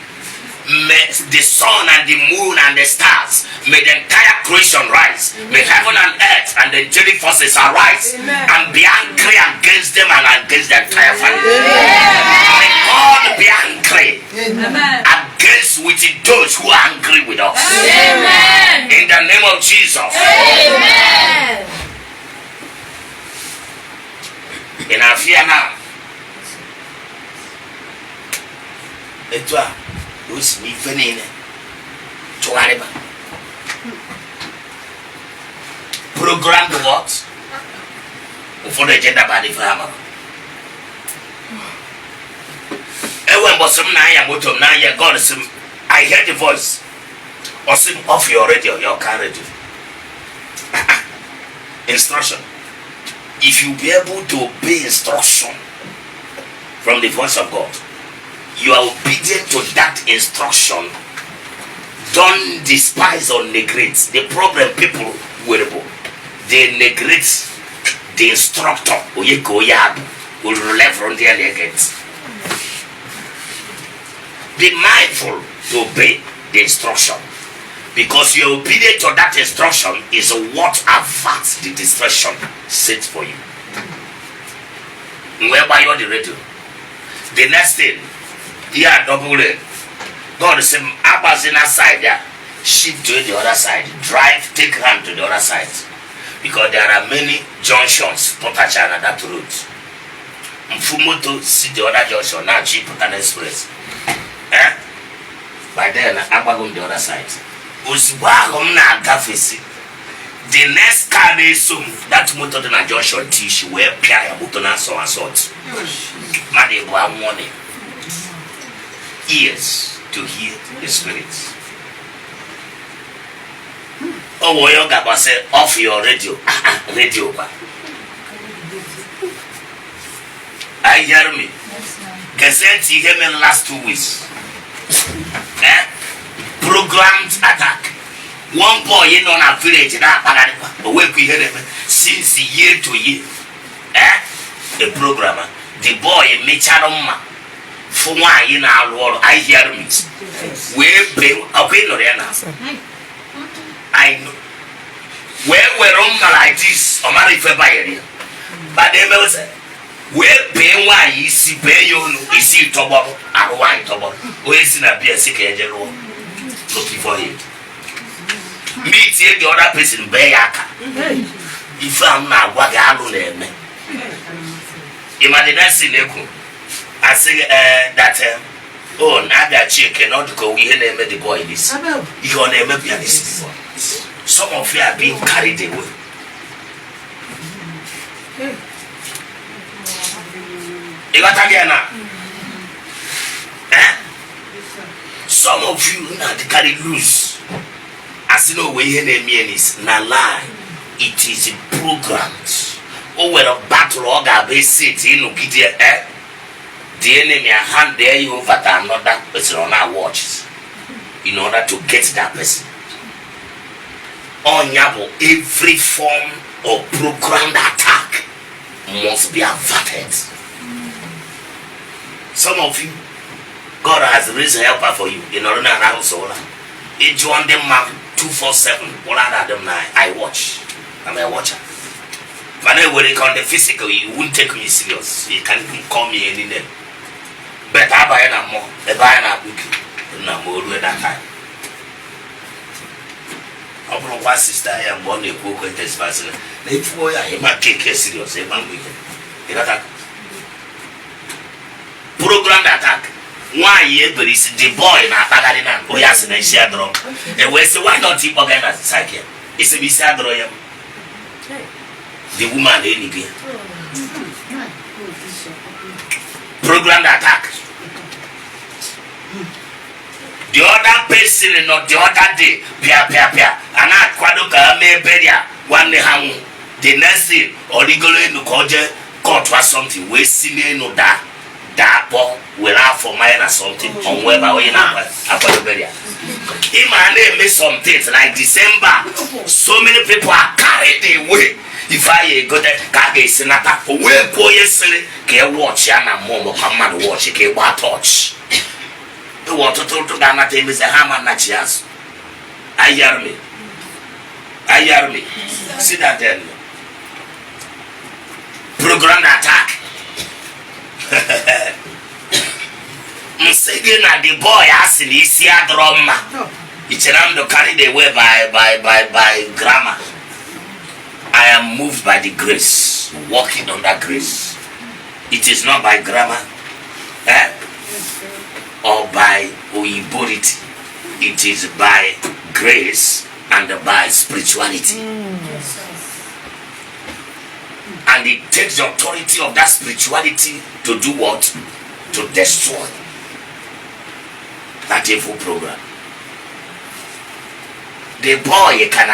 S1: May the sun and the moon and the stars, may the entire creation rise. May heaven and earth and the angelic forces arise and be angry against them and against the entire family. May God be angry against with those who are angry with us.
S2: Amen.
S1: In the name of Jesus.
S2: Amen.
S1: In our fear now. Who's me feeling to whatever program the what for the gender body farmer. And when was some nine motor 9 year God some I heard the voice or sim off your radio, your car radio. Instruction. If you be able to obey instruction from the voice of God, you are obedient to that instruction. Don't despise or neglect. The problem people will neglect the instructor will left from their legs. Be mindful to obey the instruction, because your obedience to that instruction is what averts the destruction set for you. Whereby you're the radio. The next thing, yeah, double it. God is saying, Abba's in side there. Shift to the other side. Drive, take hand to the other side. Because there are many junctions, Potachana, that route. Mfumoto, see the other junction, now cheap an express. By then, Abba on the other side. Uswahomna Gafisi. The next car is soon, that motor in a junction, she will apply a button so and sort. Money, one morning. Ears to hear the Spirit. Oh, your Gaba said, off your radio. Radio. I hear me. Kesenti came in last 2 weeks. Programmed attack. One boy in on a village in Apagaripa. Awake we hear them since year to year. The programmer. The boy in Micharoma. For why in our world, I hear me. We pay okay, Lorena. I know. Where we're on like this, or marry February. But they will say, where pay why you see pay you see Tobo, and why Tobo, where is in a beer sick angel looking for it. Meet here the other person, Bayaka. If I'm not what I don't know. Imagine I say that oh now that chick cannot go we name the boy this. You will never be this before. Some of you are being carried away. You got again now? Some of you not carry loose. As you know where your name is not lie. It is programmed. Oh when a battle or a base city no get the enemy hand there you over to another person on our watches in order to get that person. On Yabo, every form of programmed attack must be averted. Some of you, God has raised a helper for you in order to house. Each one them mark 247. All of them now I watch. I'm a watcher. When I work on the physical, you won't take me serious. You can't even call me any name. But I buy a more, a buy a book, no more at that time. I don't know sister I am born a book with this person. Therefore, I might take a serious, a man weekend. In attack. Programmed attack. Why ever is the boy in a Pagadina, who has a share drum? And we say, why not keep again as a psyche? It's a bizarre drum. The woman, any day. Programmed attack. The other person not the other day, pia, and I quadoka me beria, one day hang the next thing, or legally no court or something, we see no that ball will have for mine or something, on whether we now about the beria. In my name, make some things like December, so many people are carried away. if I go there, Kage Senata, where boy silly, can watch Yana Momo, command watch, can what touch. You want to talk to Ghana, tell me the hammer Nachias. I hear me. See that then. Program attack. Msegin at the boy asking Isia drama. It's to carry the way by grammar. I am moved by the grace, walking on that grace. It is not by grammar or by oyibority. It is by grace and by spirituality. And it takes the authority of that spirituality to do what? To destroy that evil program. The boy can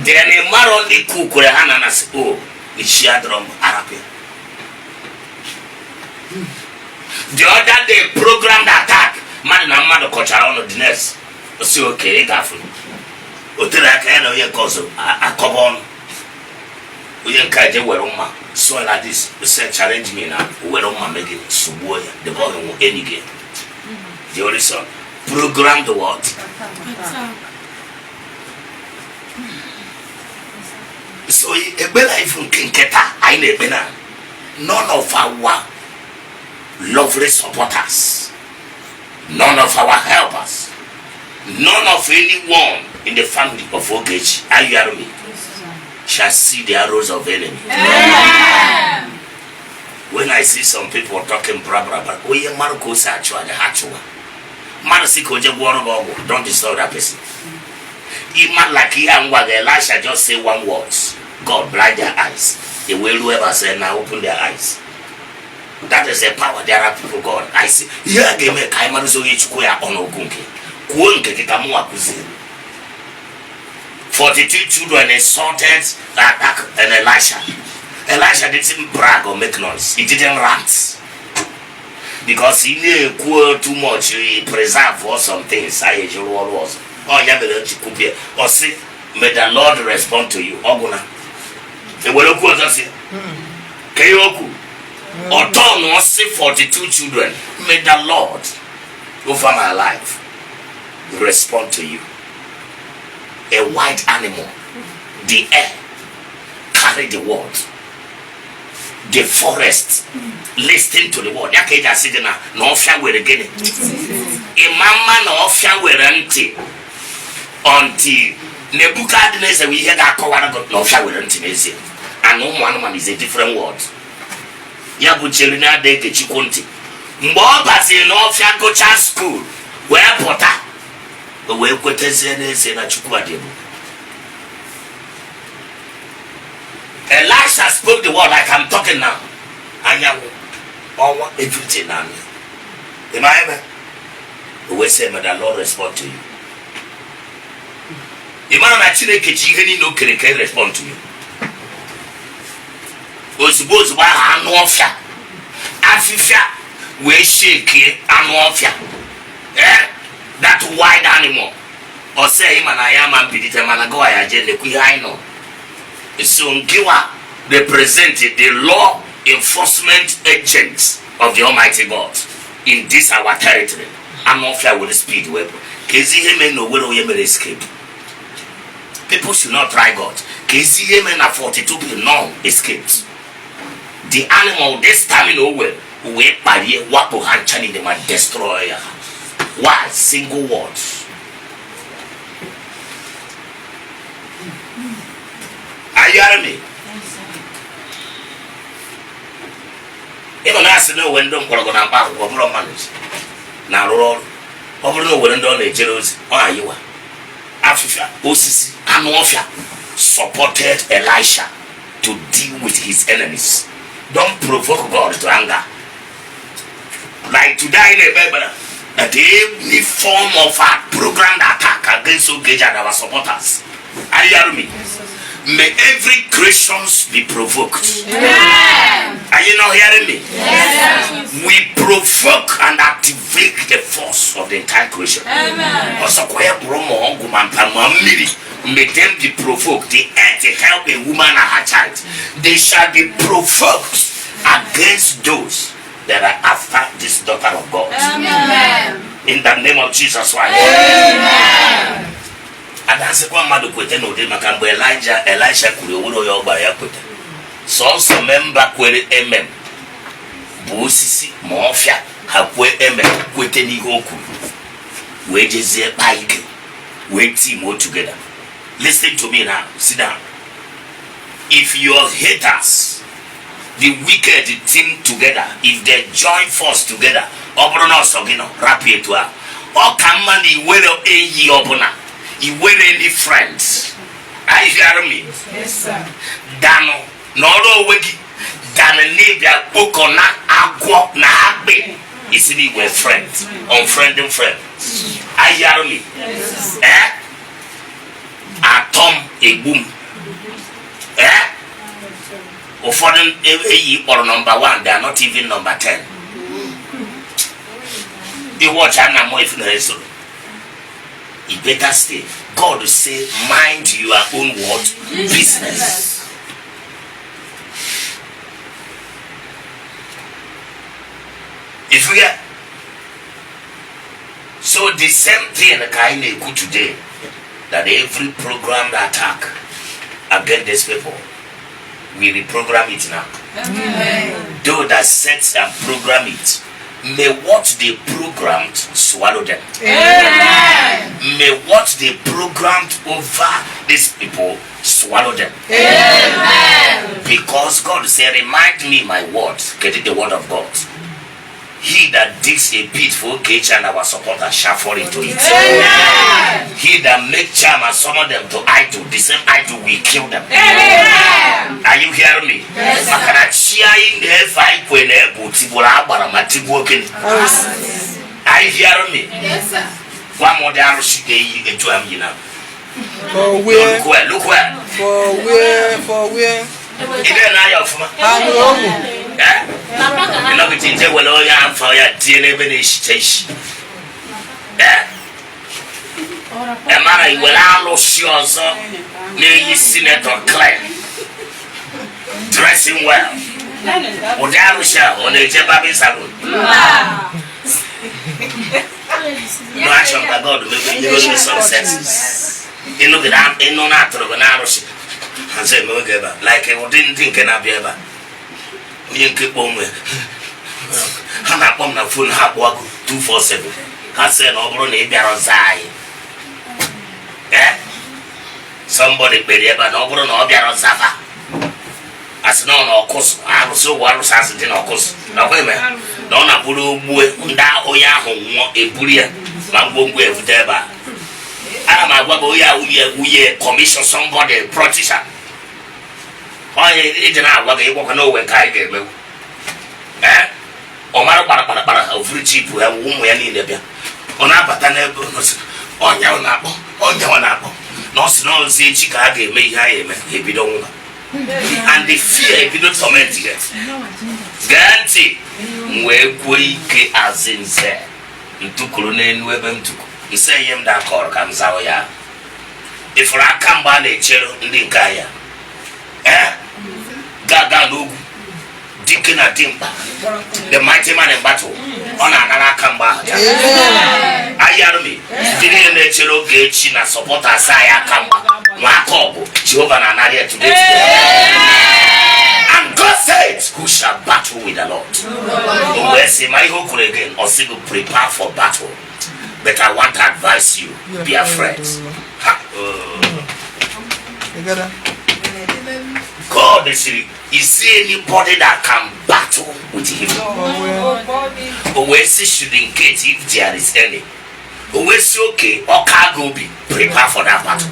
S1: then a maron the cook or ananas oh Ishadrom Arabia. The other day programmed attack man and mother coach around the nest. So okay, Gaffin. Utilaka no cause a cobon. We didn't catch a weroma. So like this, say challenge me now. Weroma making suboy the boy will any game. The only son program the what? So a bella from Kinketa, I never none of our lovely supporters, none of our helpers, none of anyone in the family of Ogechi, are you hearing me? Shall see the arrows of enemy. Amen. When I see some people talking bra, we are Marco Sacho and Hachua. Marasiko Jaboro, don't disturb that person. Even like Elisha just say one word. God blind their eyes. They will whoever say now open their eyes. That is the power. There are people God. I see. Here they make Kaimaruzo Ichuya on Ogunke. Kuonke Kikamua Kuzi. 42 children assaulted and Elisha. Elisha didn't brag or make noise. He didn't rant. Because he knew too much. He preserved for some things. I usually was. Oh, yeah, or say, may the Lord respond to you. Oguna. The Weloku say, Kayoku. Or turn or say 42 children. May the Lord over my life respond to you. A white animal, the air, carry the word. The forest, listen to the word. Yakeja sidina no ofia were again. A mama no ofia were empty until Nebuchadnezzar we hear that kawana got no ofia were empty. And no one is a different word. Yabu chelina de ke chikonti. Mbo basi no ofia go to school. Where pota? We kwetezene se na chukua debu. Elisha spoke the word like I'm talking now. Anyawo. All everything now. Am I ever? We say, may the Lord respond to you. The man actually can no can respond to you. Suppose why I know of ya. Afifia, we shake anofia. That white animal. Or say him and I am and be determined go I know. So Ngiwa represented the law enforcement agents of the Almighty God in this our territory. I'm not fair with the speed weapon. Escape. People should not try God. KCM 42 people no escaped. The animal this time in over we parry what to hand chani them and destroy. Why? Single words. Are you hearing me? Even I know when don't go on back or manage. Now roll over no when don't let jealous or you are. Africa, Osis, and Warfare supported Elisha to deal with his enemies. Don't provoke God to anger. Like today in a Bible, any form of a programmed attack against Ogechi and our supporters. Are you hearing me? May every Christians be provoked. Amen. Are you not hearing me?
S3: Yes.
S1: We provoke and activate the force of the entire creation. Also, make them be provoked. The earth to help a woman and her child. They shall be provoked against those that are after this daughter of God.
S2: Amen.
S1: In the name of Jesus Christ. Amen. And that's one man who quit no day. Elijah could you by a quit. So some member query amen. Bosisi Mofia have amen quit any goku. Wages there bike. Wait team all together. Listen to me now. Sit down. If your haters, the wicked team together, if they join force together, Obrono Sogino, Rapie to her, or come man, you will a ye obona, you will any friends. I hear me.
S2: Yes, sir.
S1: Dano, no wiki, Dano Nibia, Bukona, Aqua, Nabe. It's me with friends, unfriending friends. I hear me.
S2: Yes,
S1: Eh? Atom a boom. Eh? For them, or number 1, they are not even number 10. You watch Anna more if you better stay. God will say, mind your own what? Business. If we are so the same thing kind of good today, that every programmed attack against these people, we reprogram it now.
S2: Amen.
S1: Though that sets and program it, may what they programmed swallow them.
S2: Amen.
S1: May what they programmed over these people swallow them.
S2: Amen.
S1: Because God said, remind me my words. Get it, the word of God. He that digs a pit for Ogechi and our supporters shall fall into it.
S2: Amen.
S1: He that make charm and summon them to idol, the same idol will kill them.
S2: Amen.
S1: Are you hearing me?
S2: Yes, sir.
S1: Are you hearing me?
S2: Yes, sir.
S1: One more day, into him, you know.
S4: For where?
S1: Look where.
S4: For where?
S1: Even I of you know, it is well, all your fire, dear Benedict. A man will allow yours, near Senator Clay, dressing well. Or Darusha on the Jebabi Salon. No action by God will give you successes. You look at that in no matter of an hour. And say, like I didn't think I'd be ever. You keep on with Hannah on the phone, hard work 247. I said, over on a eh? Somebody paid ever over on Obiara Zava. As no, of course, I was so well as it in of course. Now, women, don't I put Unda Oya home a bullion, Mambo with Deba. I'm a Waboya, we commission somebody, politician. Why didn't I want to walk nowhere? Eh? Or Mara of rich people have whom we are in the beer. On our patana bonus, on your apple, no snow, say Chicago, may I am if you don't. And the fear if you don't torment it. Guarantee where we as in say, you took Colonel Webem to say him that call comes out. If I come by the chelo in the Kaya, eh? Gaga Lugu, Deacon Adimba, the mighty man in battle, on another Kamba. I hear me. Didn't the chelo Ogechi na support Asaya Kamba, Makobo, Jehovah and Nadia today. And God said, who shall battle with the Lord? Where say my hope again, or say prepare for battle. But I want to advise you, be afraid. God is there anybody that can battle with him? Always should engage if there is any. Always okay, or cargo be prepare for that battle.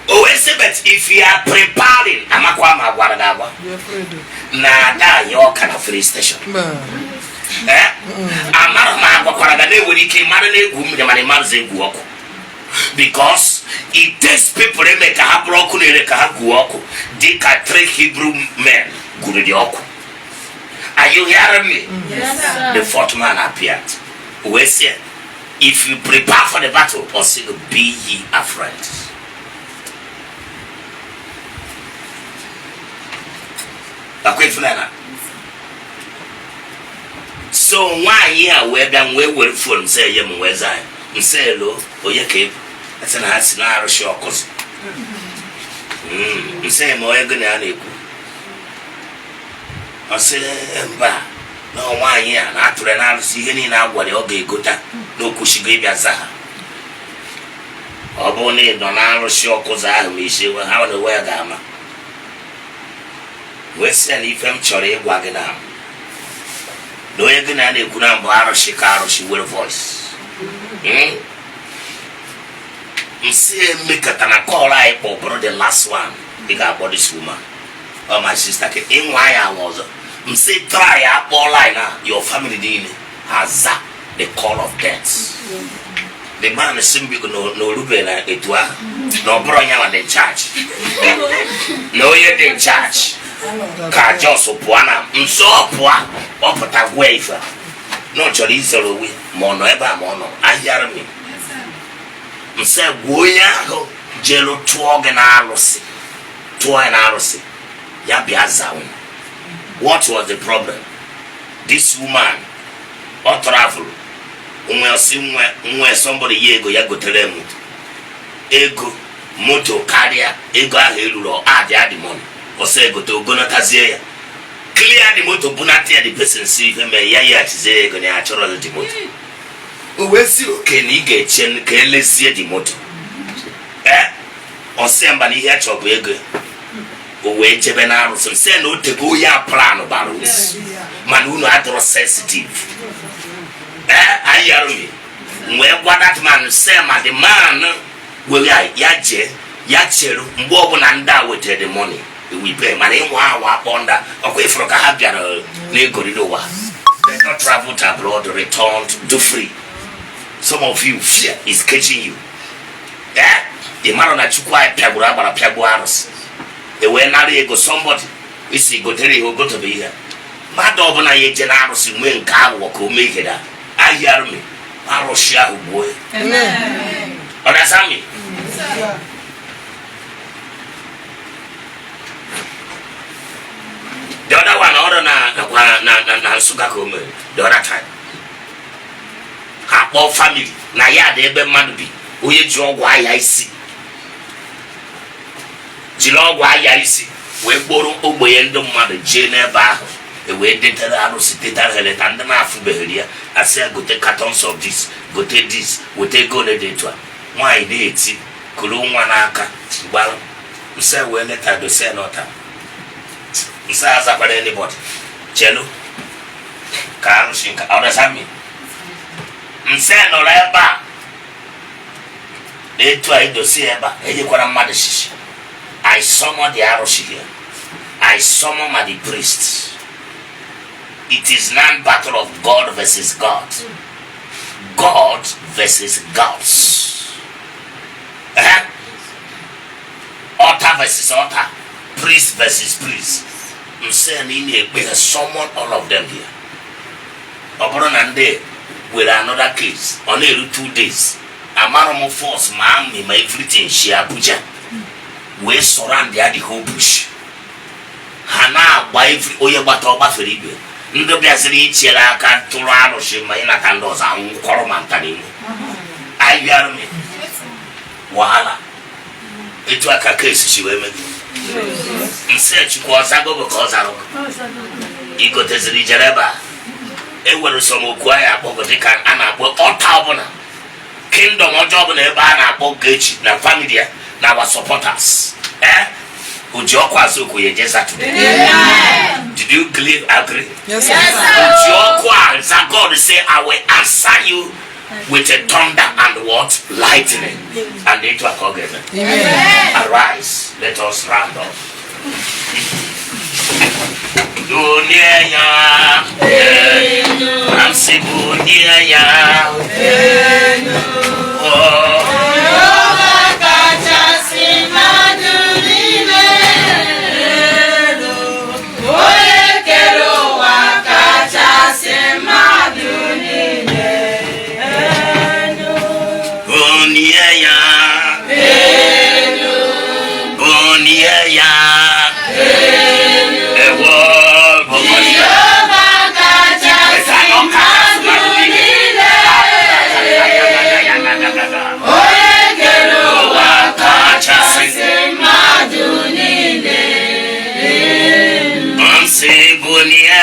S1: Always say, but if you are preparing, Amakwama Waradawa, Nada, your kind of free station. Because it takes people to make a broken they can 3 Hebrew men. Are you hearing me?
S3: Yes, sir.
S1: The fourth man appeared. We said, if you prepare for the battle, also be ye afraid. So why here we done we will phone say yem wezai. Say lo oyeke. That's an answer shock. Say mo egna neku. I say mba. No why here na ature na see any na agware oge egota no kushigo bia za. Obone do na aro shock za ahụ me ise we how the way ga ama. We say if em chore egwa gị na. No egna na eku na mbo aro shikaro she will voice. Say make a call I bro the last one. Big about this woman. Oh my sister in why I was. Say try up all line your family did has the call of death. The man is simply no Rubena etua. No bronya the church. No yet in church. Ka just puana. So poa up at wafer. No chorizo we mono eba mono. I hear me. Say woya jelo tuoge na arusi. Tuoge na arusi. Ya biaza. What was the problem? This woman or travel. Unwe somebody yego ya gotelemu. Ego moto carrier ego ahelu adi money. Or say go to gonna tazie. Clear the moto bunati the person see him ya tize go na achoro the moto. Owesi okeni get chen kelezie the moto. O semba ni here chop ego. Owe chebe na aruso say no tego ya plan barus. Man who no adro sensitive. Ayaru mwe gwa that man say ma the man we ya cheru mgbe obuna nda wetere the money we pay man nwa wa ponda okwa ifro ka ha biara na egorido wa. They not travel to abroad, returned, do free. Some of you, fear is catching you. The man on a chukwa piagura bara piaguaros. The way now they go somebody, we see go tell you go to be here. Madobana ye generals in when car walk who make it. I hear me. Marosha boy.
S2: Amen.
S1: Understand me? The other one order na sugar come the other time. Her family na ya de ebe mmadụ bi onye ji ọgwụ aya isi. Jiri ọgwụ aya isi wee kporo ogbenye ndị mmadụ jee n'ebe ahụ wee detere arụsị tetara heleta ndị na-afụbegheri ya asị ya gote cartons of this gote this wete ego ole dị etu a nwaanyị na-eti kuru nwa n'aka gbara nse wee leta dose n'ọta nse azakwara anybody chelu ka arụsị nka ọdasami nse nọrọ ebe a etu a idosi ebe a enyekwara mmadụ shishi. I summon the arụsị here. I summon the priest. It is not battle of God versus God. God versus gods. Altar versus altar. Priest versus priest. I'm saying we have summoned all of them here. Upon and day with another case on 2 days. Amaromo force me my everything she Abuja. We surround the whole bush. Hana by every oyabatoba for Igbo. Ndo biasiri ichiere aka tụrụ arụsị ma ị nata ndị ọzọ anwụ kọrọ ma nta n'ihu. Anyị bịara m wahala etu aka kesi si wee mego nse chukwu ọzago bụ ka ọ zara igoteziri ijere ebe a ewere somokwu anyị akpọgo dịka a na-akpọ ọta ọbụla kingdom ọjọọ ọbụla ebe a na-akpọ Ogechi na family ya na our supporters. Did you agree?
S4: Yes, sir.
S1: God say, I will answer you with a thunder and what? Lightning. And it will come again. Arise. Let us round up. Dunia ya, Amsibu dunia ya,
S2: Oye quiero acá.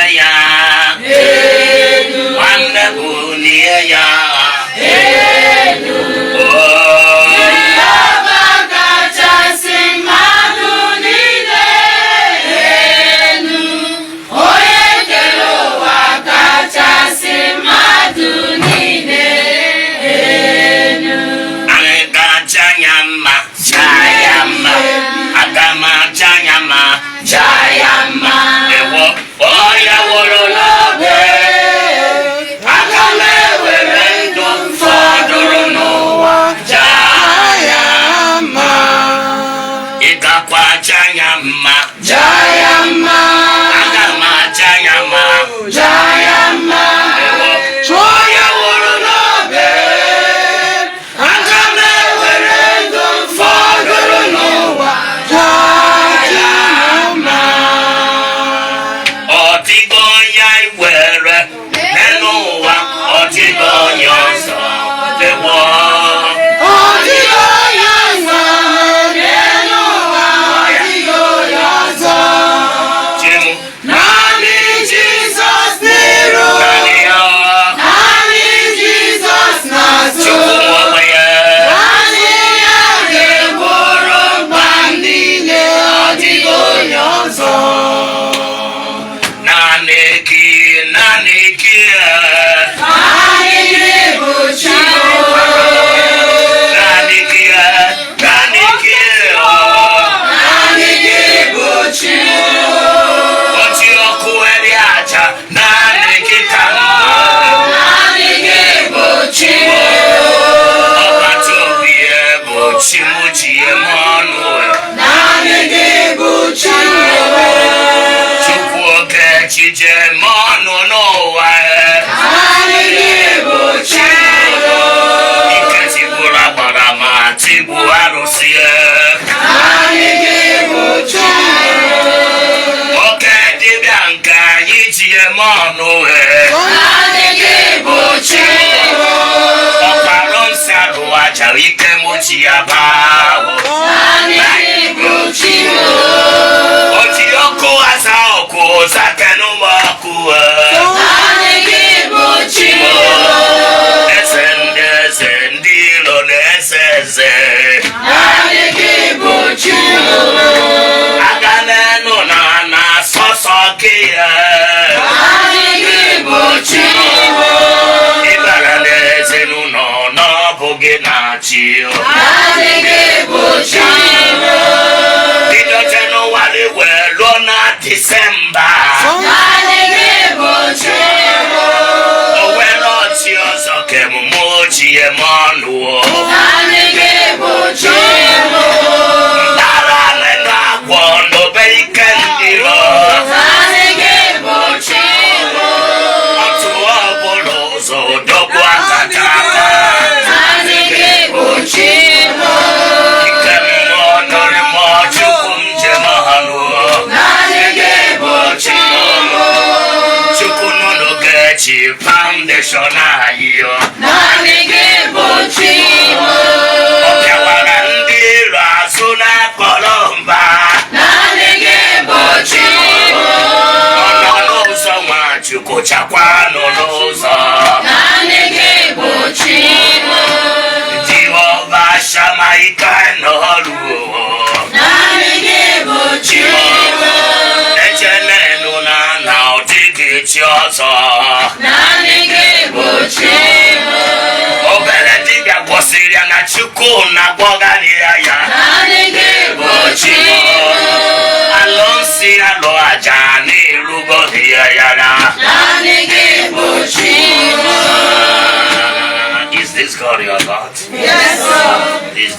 S1: ya nwanne bulie ya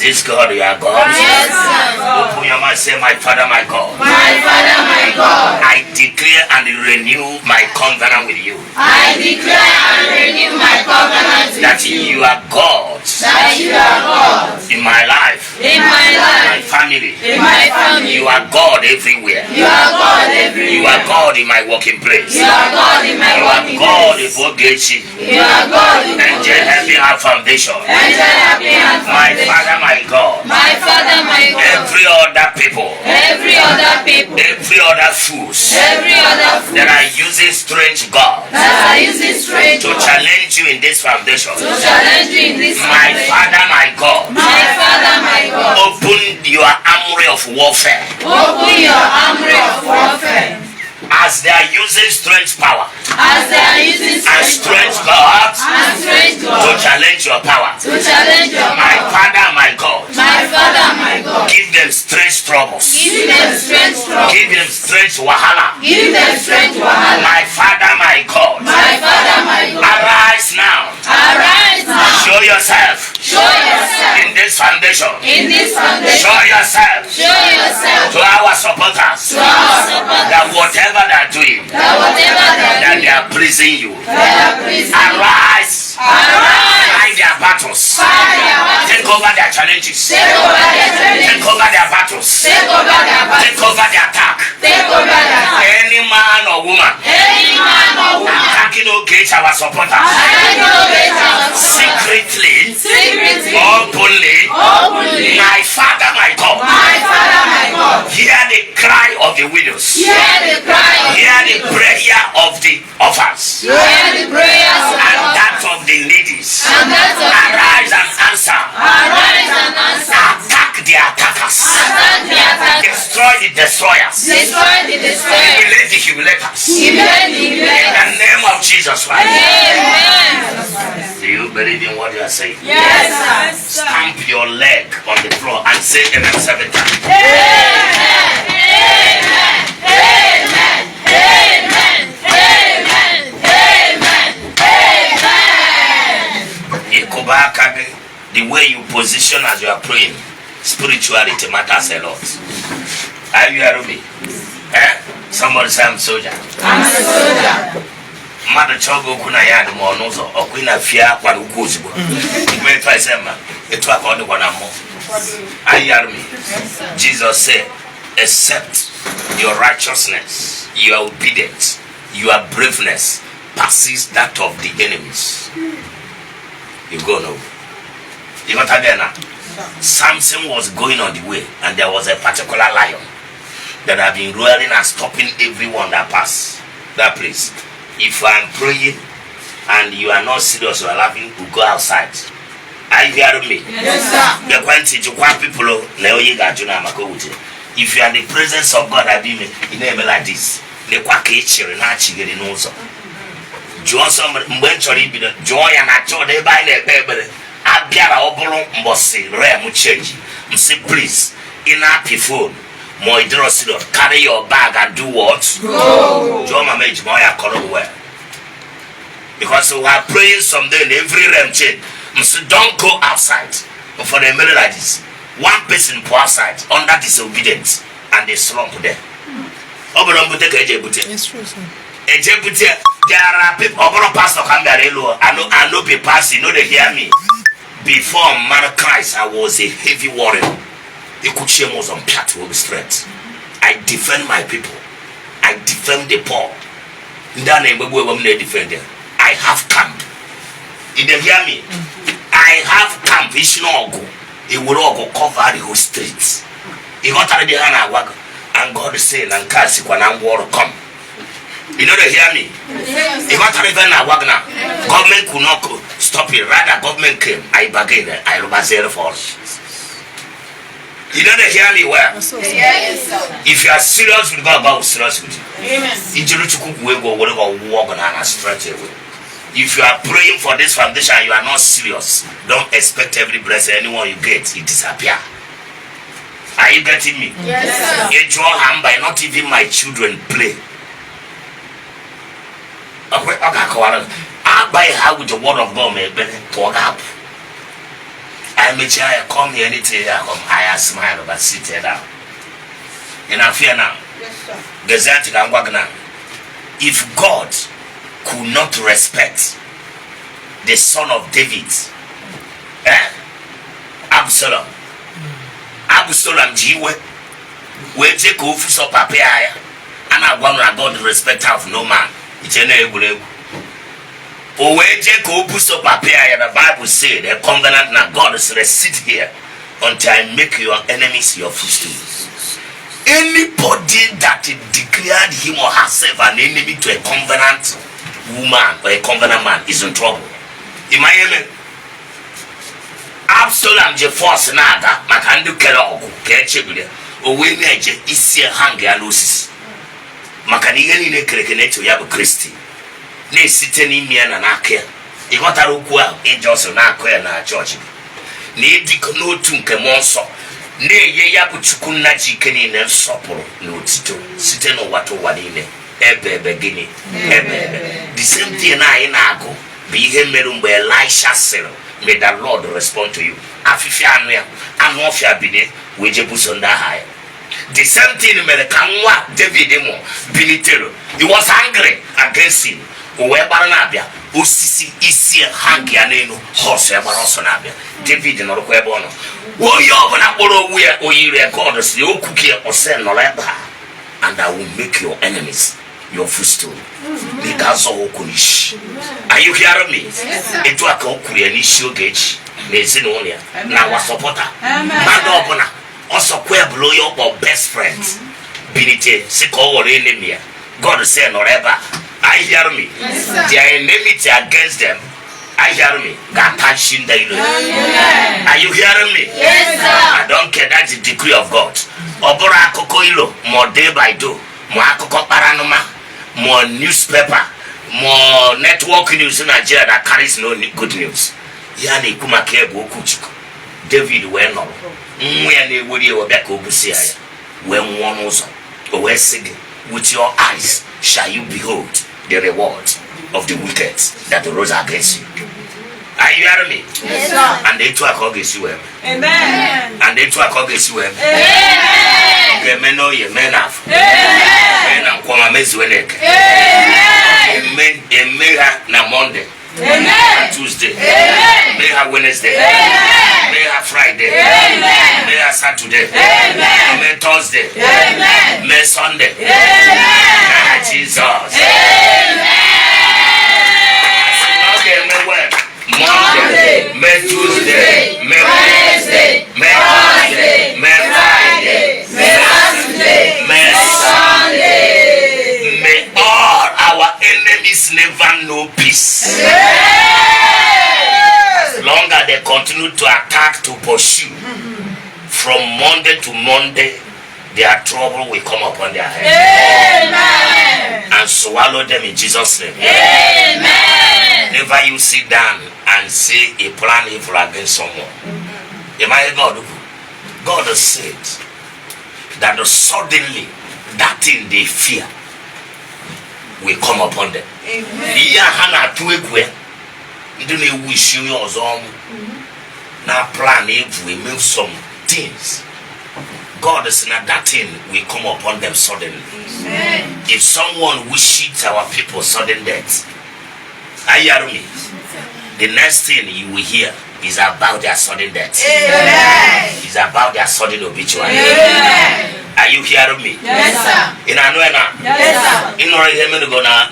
S1: Is God your God?
S2: Yes, sir.
S1: Open your mouth, say, my Father, my God.
S2: My Father, my God.
S1: I declare and renew my covenant with you.
S2: I declare and renew my covenant with
S1: that you are God.
S2: That you are God.
S1: In my life.
S2: In my life.
S1: My family.
S2: In my family.
S1: You are God everywhere.
S2: You are God everywhere.
S1: You are God in my working place.
S2: You are God in my working place.
S1: God in Ogechi.
S2: You are God in
S1: Angel Helping Our Foundation.
S2: Angel Helping Our
S1: My
S2: Foundation.
S1: Father, Father, my God.
S2: My Father, my God.
S1: Every other people.
S2: Every other people.
S1: Every other fools.
S2: Every other fool.
S1: That are using strange gods.
S2: That are using strange
S1: to
S2: gods.
S1: challenge you in this foundation.
S2: To challenge you in this
S1: My
S2: foundation.
S1: Father, my God.
S2: My Father, my God.
S1: Open your armory of warfare.
S2: Open your armory of warfare.
S1: As they are using strange power.
S2: As they are using
S1: strange gods.
S2: And strange
S1: To
S2: gods.
S1: challenge your power.
S2: To challenge your
S1: My
S2: power.
S1: Father, my God.
S2: My Father, my God.
S1: Give them strange troubles.
S2: Give them strange trouble.
S1: Give them strange wahala.
S2: Give them strange wahala.
S1: My Father, my God.
S2: My Father, my God.
S1: Arise now.
S2: Arise now.
S1: Show yourself.
S2: Show yourself.
S1: In this foundation.
S2: In this foundation.
S1: Show yourself.
S2: Show yourself.
S1: To our supporters.
S2: To our supporters.
S1: That whatever they are doing.
S2: That whatever
S1: That they are pleasing you.
S2: they are pleasing.
S1: Arise.
S2: Arise.
S1: Fight their battles.
S2: Fight their battles.
S1: Take over their challenges.
S2: Take over their challenges.
S1: Take over their battles.
S2: Take over their battles.
S1: Take over their attack.
S2: Take over their attack.
S1: Any man or woman.
S2: Any man or woman.
S1: Attacking Ogechi our supporters.
S2: Attacking Ogechi our supporters.
S1: Secretly.
S2: Secretly.
S1: Openly.
S2: Openly.
S1: My Father, my God.
S2: My Father, my God.
S1: Hear the cry of the widows.
S2: Hear the cry of
S1: Hear the prayer of the orphans.
S2: Hear the prayers of
S1: And
S2: God.
S1: that of the ladies.
S2: And that of
S1: Arise and answer.
S2: Arise and answer.
S1: Attack the attackers.
S2: Attack the attackers.
S1: Destroy the destroyers.
S2: Destroy the destroyer.
S1: Humiliate the humilators.
S2: Humiliate the
S1: In
S2: humiliator.
S1: the name of Jesus Christ.
S2: Amen.
S1: Do you believe in what you are saying?
S2: Yes, sir.
S1: Stamp your leg on the floor and say amen 7 times.
S2: Amen. Amen. Amen. Amen. Amen. Amen. Amen.
S1: The way you position as you are praying, spirituality matters a lot. Are you hearing me? Somebody say I'm soldier.
S2: I'm a soldier.
S1: Mother Chogo kuna yard monozo or queen of fear kwa ukuzibo. May try sema it work on the one more. Are you hearing me? Jesus said, except your righteousness, your obedience, your braveness passes that of the enemies. You go now. You got again now. Samson was going on the way, and there was a particular lion that had been roaring and stopping everyone that passed that place. If I'm praying and you are not serious, you are laughing, we go outside. Are you hearing me?
S2: Yes, sir.
S1: The quantity of people, if you are in the presence of God, I be in a like this. The quackage and actually in also. Join somebody, joy and actually they buy their baby. Abiara obolo mbosi rem change. Say please, in happy phone. More idrosilo, carry your bag and do what? Go. Join my mage more well. Because we are praying someday in every realm change. Don't go outside. But for the middle like this, one person go outside under disobedience and they slump there.
S4: It's true, sir.
S1: There are people, pastor can be I know be pastor, you know they hear me. Before man Christ, I was a heavy warrior. The kuchie was on piat will be strength. I defend my people. I defend the poor. I have camp. Did they hear me? I have camp. It's not go. It will all go cover the whole streets. He got out of the hand and God is saying, and Kasi when I'm war come. You know they hear me? He got out of the hand. Government could not stop it. Rather, government came. I bargained. I was there for. You know they hear me well?
S2: Yes, sir.
S1: If you are serious with God, God will serious with you.
S2: Amen.
S1: If you are praying for this foundation and you are not serious, don't expect every blessing anyone you get, it disappear. Are you getting me?
S2: Yes, sir.
S1: You draw hand by not even my children play. I buy how with the word of God may talk up. I may come here anything I smile but sit down. And I fear now.
S2: Yes, sir.
S1: If God could not respect the son of David, Absalom jiwe we take office of papaya and I want God the respect of no man. It's an ego. Oh, we take office of papaya. The Bible said the covenant now God is sit here until I make your enemies your footstool. Anybody that declared him or herself an enemy to a covenant woman or a covenant man is in trouble. In Miami, Absalom je force nada makandu kelogo kechebule owe meje isi hange alosis makani gani ne krekeneto ya bu Kristi ne site ni mia na nakea igotara okwu a ejoso na akoya na church ne diko n'otu nke monso ne ye ya bu chukwu na jike ni ne nsopuru n'otito site no wato wadine ebe gini ebe the same thing na ina ago bi ihe meru mgbe Elisha sere. May the Lord respond to you. Afifia anua anofia bine wejebu sonda high. The same thing in Americanwa David mo binitero. He was angry against him. Uwebara nabia osisi isi hangi aneno horse ebara so nabia. David no ko ebono. Wo yo bona kporo wu ya oyire God si okukie ose no leba. And I will make your enemies your footstool. Are you hearing me? It was a Koreanish Ogechi Njaka now a supporter. Madonna also queer blow your best friends. Binite Siko or enemy. God said no ever. I hear me. Their enmity against them. I hear me. God touching the Are you hearing me?
S2: Yes, sir.
S1: I don't care. That's the decree of God. Obora kokoilo more day by day. More akoko paranoma. More newspaper, more network news in Nigeria that carries no good news. Yani kumake bokuchiko. David weno. Mwene wodi obeka obusia. When one also with your eyes shall you behold the reward of the wicked that rose against you. Are you hearing me?
S2: Yes, sir.
S1: And they too are against you.
S2: Amen.
S1: And they too are against you.
S2: Amen.
S1: Men know you men have.
S2: Amen.
S1: And come amazing.
S2: Amen.
S1: Amen. Na Monday.
S2: Amen.
S1: Tuesday.
S2: Amen.
S1: May have Wednesday.
S2: Amen.
S1: May have Friday.
S2: Amen.
S1: May have Saturday.
S2: Amen.
S1: May Thursday.
S2: Amen.
S1: May Sunday.
S2: Amen.
S1: Jesus.
S2: Amen.
S1: Monday, May Tuesday, May Wednesday, May Thursday, May Friday, May Saturday, May Sunday. May all our enemies never know peace. As long as they continue to attack, to pursue, from Monday to Monday, their trouble will come upon their head.
S2: Amen.
S1: And swallow them in Jesus' name.
S2: Amen.
S1: Never you sit down and say a plan evil against someone. Am I God? God has said that suddenly that thing they fear will come upon them. You don't wish you now plan evil will make some things. God is not that thing will come upon them suddenly.
S2: Amen.
S1: If someone wishes our people sudden death, are you hearing me? The next thing you will hear is about their sudden death.
S2: Amen.
S1: It's about their sudden obituary.
S2: Amen.
S1: Are you hearing me?
S2: Yes, sir.
S1: In Anuena,
S2: Yes, sir.
S1: in order to go na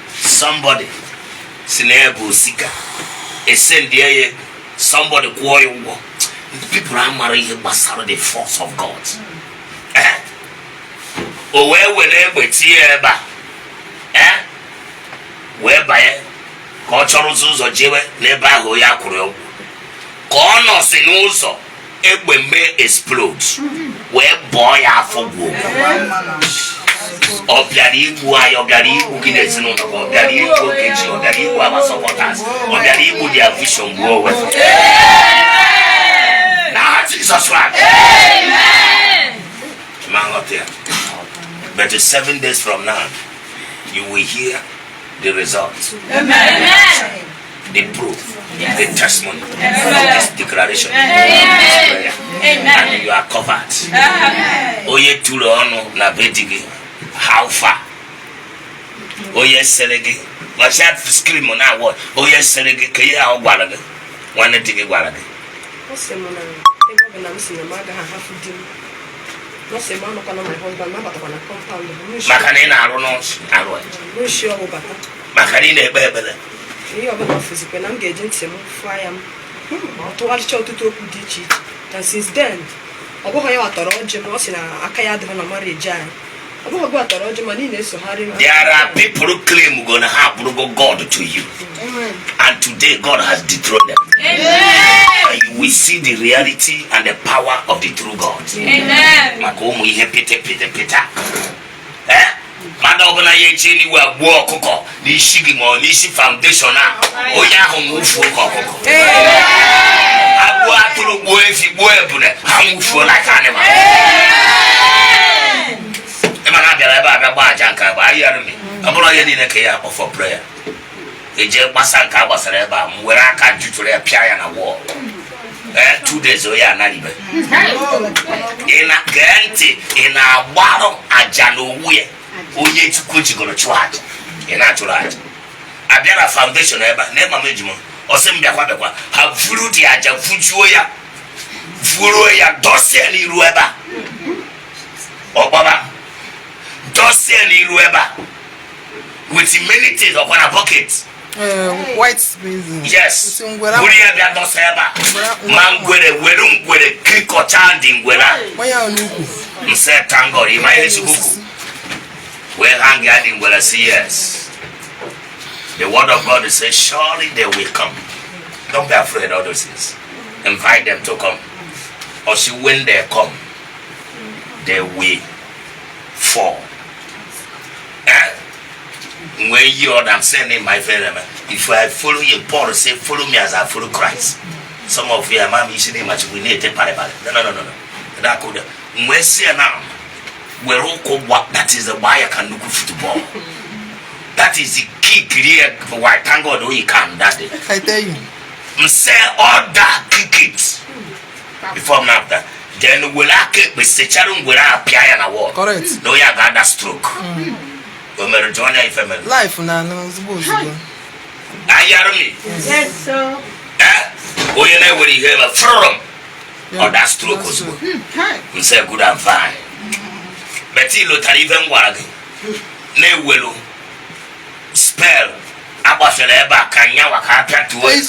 S1: somebody, Sinebu Sika, a send somebody quarrel. People are marrying the force of God. Oh, where will they be? Whereby cultural zoos or jewe never go yakuro. Corners in also, it will may explode. Where boy are for good. Of Daddy, why of Daddy who can is no of Daddy Ogechi or Daddy who are supporters, or Daddy who their vision go with. Now Jesus right.
S2: Amen.
S1: But 7 days from now, you will hear the results,
S2: Amen.
S1: the proof, the testimony of this declaration,
S2: Amen.
S1: this prayer, and you are covered. Oye tulo ono na bedige. How far? Oye selege. What's that scream on that word? Oye selege. Kaya how gwalaga? Wana dige gwalaga. Makanina aronos aro.
S2: tụgharịcha ọtụtụ okwu dị iche iche na since then ọ bụghị ya watọrọ ọjị ma ọ sị na aka ya adịghị na marriage anyị ọ bụghị gị watọrọ ọjị ma niile esogharị
S1: There are people who claim gonna have God to you. And today God has dethroned them. And you will see the reality and the power of the true God. Makomu ihe pete. Mada ọbụla ya eche n'iwe agbuo ọkụkọ n'isi gị ma ọ n'isi foundation a onye ahụ nwụfuo ka ọkụkọ agbuo atụrụ gbuo efi gbuo ebule ha nwụfuo like animal. Ịma na abịara ebe abịa gba aja nke agba ayị arụmi ọ bụrụ onye niile ka ya akpọ for prayer eje gbasa nke a gbasara ebe a m were aka jụtụrụ ya pịa ya na wall 2 days onye anaribe gee ntị ị na-agbarụ aja n'owu ya onye Chukwu jigoro chụọ aja ị na-achụrụ aja abịa na foundation ebe a na-ema m ejima ọsị m bịakwa ha vuru dị aja vujuo ya dosie n'iru ebe a ọgbaba dosie n'iru ebe a with many things ọkwa na bucket
S4: white basin.
S1: yes buru ya bịa dosie ebe a ma ngwere were ngwere kịkọcha ndị ngwere a nse tangor ịma ihe chukwu where hang and will say yes. The word of God says, surely they will come. Don't be afraid of those things. Invite them to come. Or see when they come, they will fall. When you are saying, my friend, if I follow you, Paul say, follow me as I follow Christ. Some of you are mommy, we need to pay. No. That could. When see now. That is the why I can look football. That is the key create why thank God we can that day.
S4: I tell you.
S1: Say all that kick it before after. Then will I kick with the charum will I appear in a war?
S4: Correct.
S1: No, you got that stroke.
S4: Life now no supposed to go.
S1: I hear me.
S3: Yes, sir.
S1: Oh, you know what you hear from or that stroke was good. Say good and fine. Betty Luther even wagging. Ne willow spell about the labor can you walk to us?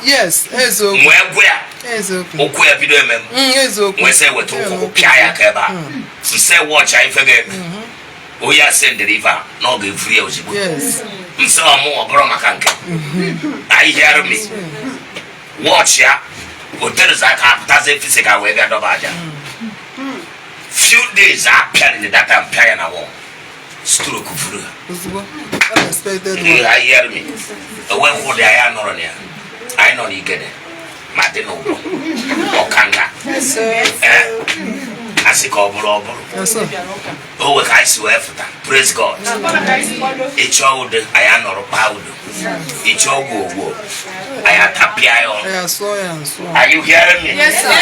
S4: Yes, Ezo.
S1: Where?
S4: Ezo.
S1: Okwea Pidemem.
S4: Ezo.
S1: We say we're talking Piaya Keba. To say watch I forget. Oh, yeah, send the river, no give free as you.
S4: Yes.
S1: So more Bromakanka. I hear me. Watch ya. Hotel is like that's a physical way at the Baja. Few days I appeared in that I'm paying a war. Stroke of flu.
S4: Unexpected.
S1: I hear me. When would I know on here? I know you get it. Martino Okanga.
S2: Yes, sir.
S1: As a couple of oh, I swear for that. Praise God. It's all the I know powder. It's all go. I have happy eye on. Are you hearing me?
S3: Yes, sir.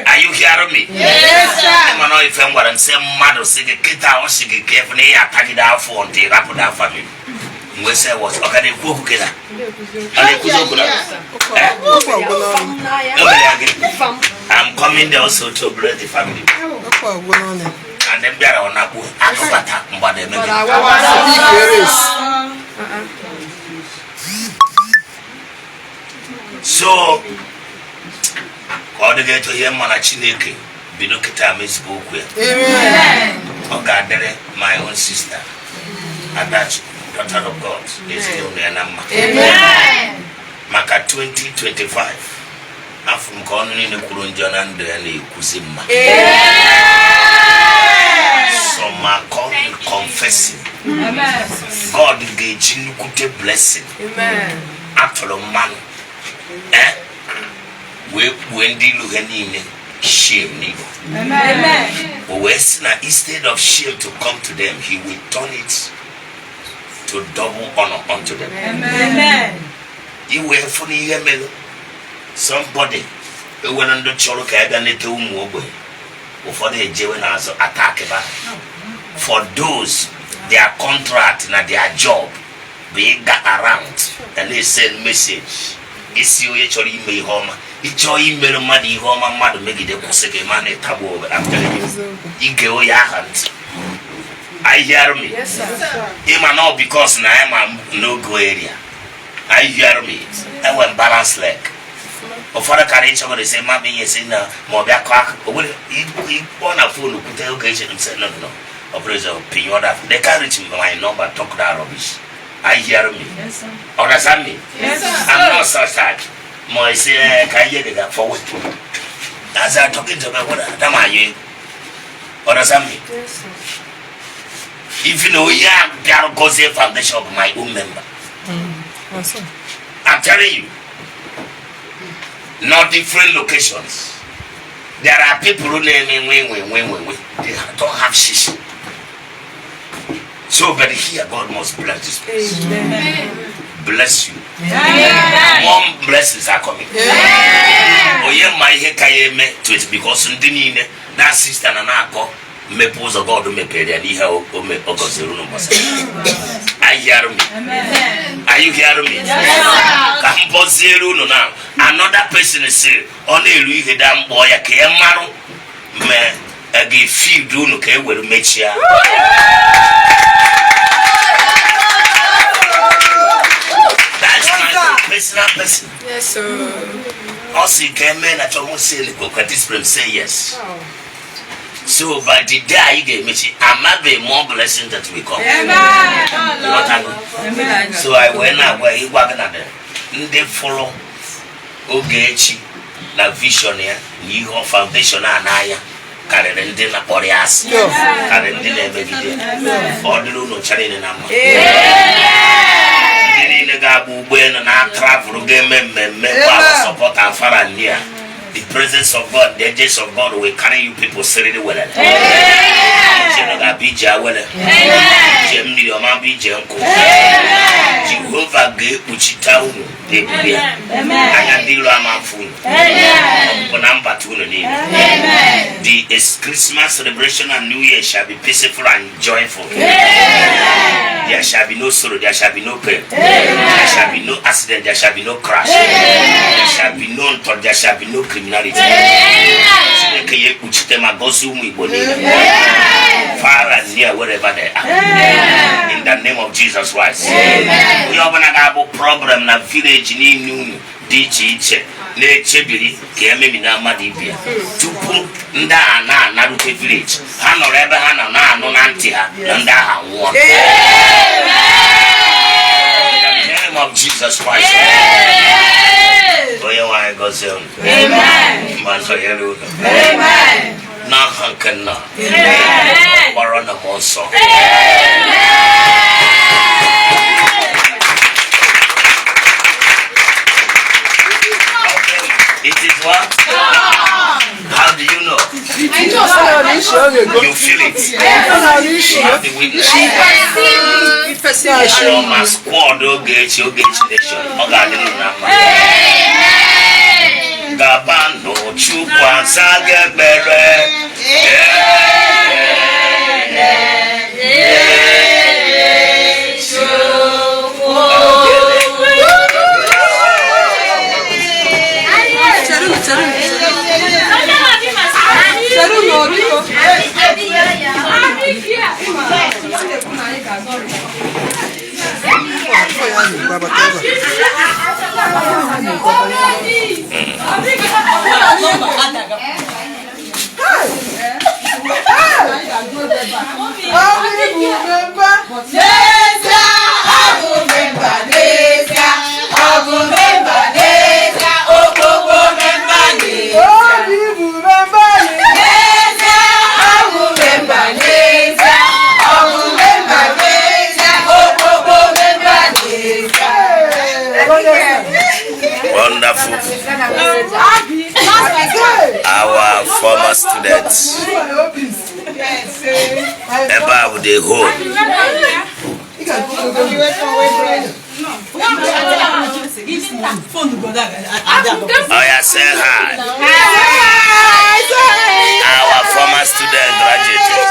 S1: Are you hearing me?
S3: Yes, sir.
S1: I don't know if I'm going to say, Mother, say, get out, say, get out, attack it out for the rap of that family. We say, what? Okay, they cook it. I'm coming there also to bless the family. And then there are not attack, but they make so, all the way to hear Manachineke, Binokita Miss Bookway. Okay, my own sister, and that daughter of God is still there. Amen. Maka 2025. I'm from Cornell in the Kurunjan and the Kuzima. So, my calling confessing. God gave you good blessing. After a man. When they look at him, shame neither. But instead of shame to come to them, he will turn it to double honor unto them.
S3: Amen.
S1: You were funny, somebody who went on the Choloka and the tomb before they Jewen as attack about. For those, their contract and their job being got around and they send message. It's you actually may home. It's your email money home and mother make it a second man a taboo after you go your hand. I hear me.
S2: Yes, sir.
S1: Him and all because now I'm no go area. I hear me. I went balance leg. ụfọdụ kara ịchọgọ na ise mma bụ ihe si na ma ọ bịa kọọ akụkụ ọ na fonu kwute Ogechi say no operator pin order they can't reach my number talk that rubbish. I hear me?
S3: Yes, sir.
S1: Understand me?
S3: Yes, sir.
S1: I'm not such that. More say can you get forward? As I'm talking to my brother, that my you understand me?
S2: Yes, sir.
S1: If you know yeah, cause a foundation of my own member.
S4: Awesome.
S1: I'm telling you, not different locations. There are people who name they don't have shish. So, but here God must bless this place.
S2: Amen.
S1: Bless you.
S3: Amen.
S1: More blessings are coming. Oh yeah, my hekayeme to it because that sister and I me pose of God me pay and he help me I hear me.
S3: Amen.
S1: Are you hearing me? Come pose zero no now. Another person is say only we damn boy a kemaro me a give feed do no care will make ya. That's my personal person.
S2: Yes, sir.
S1: Also, came in at almost saying, say yes.
S2: Wow.
S1: So, by the day you gave me, I'm having more blessings that we come.
S3: Amen.
S1: So, I went out where he wasn't at them. They follow Ogechi, the visionary, you have foundation and I. Carrying dinner for the ass, carrying dinner every day. All the no charity number. And I travel game support and far and near. The presence of God, the angels of God will carry you people seriously well. Jehovah gave Uchita the Christmas celebration and New Year shall be peaceful and joyful. There shall be no sorrow, there shall be no pain. There shall be no accident, there shall be no crash. There shall be no thought, there shall be no criminality. Far and near, wherever they are. In the name of Jesus Christ. We have a problem in the village in DG. Chebiri, Kiamina Madibia. Tupu, Nda, Naruke village. Hanoreba Hana, no Nantia, Nanda, one. In the name of Jesus Christ. Amen. Amen. Amen. Now, Hankana. Amen. Warana Monso. It is what? How do you know? You feel it. You have the witness. I must squad Ogechi Nation. Gabano Chukwa Saga Bere. Wonderful. Our former students about the whole. Oh yeah, say hi. Our former student graduated.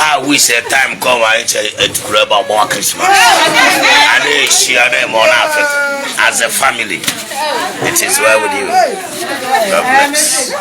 S1: I wish a time come to grab about Christmas. And they share them on Africa as a family. It is well with you. God bless.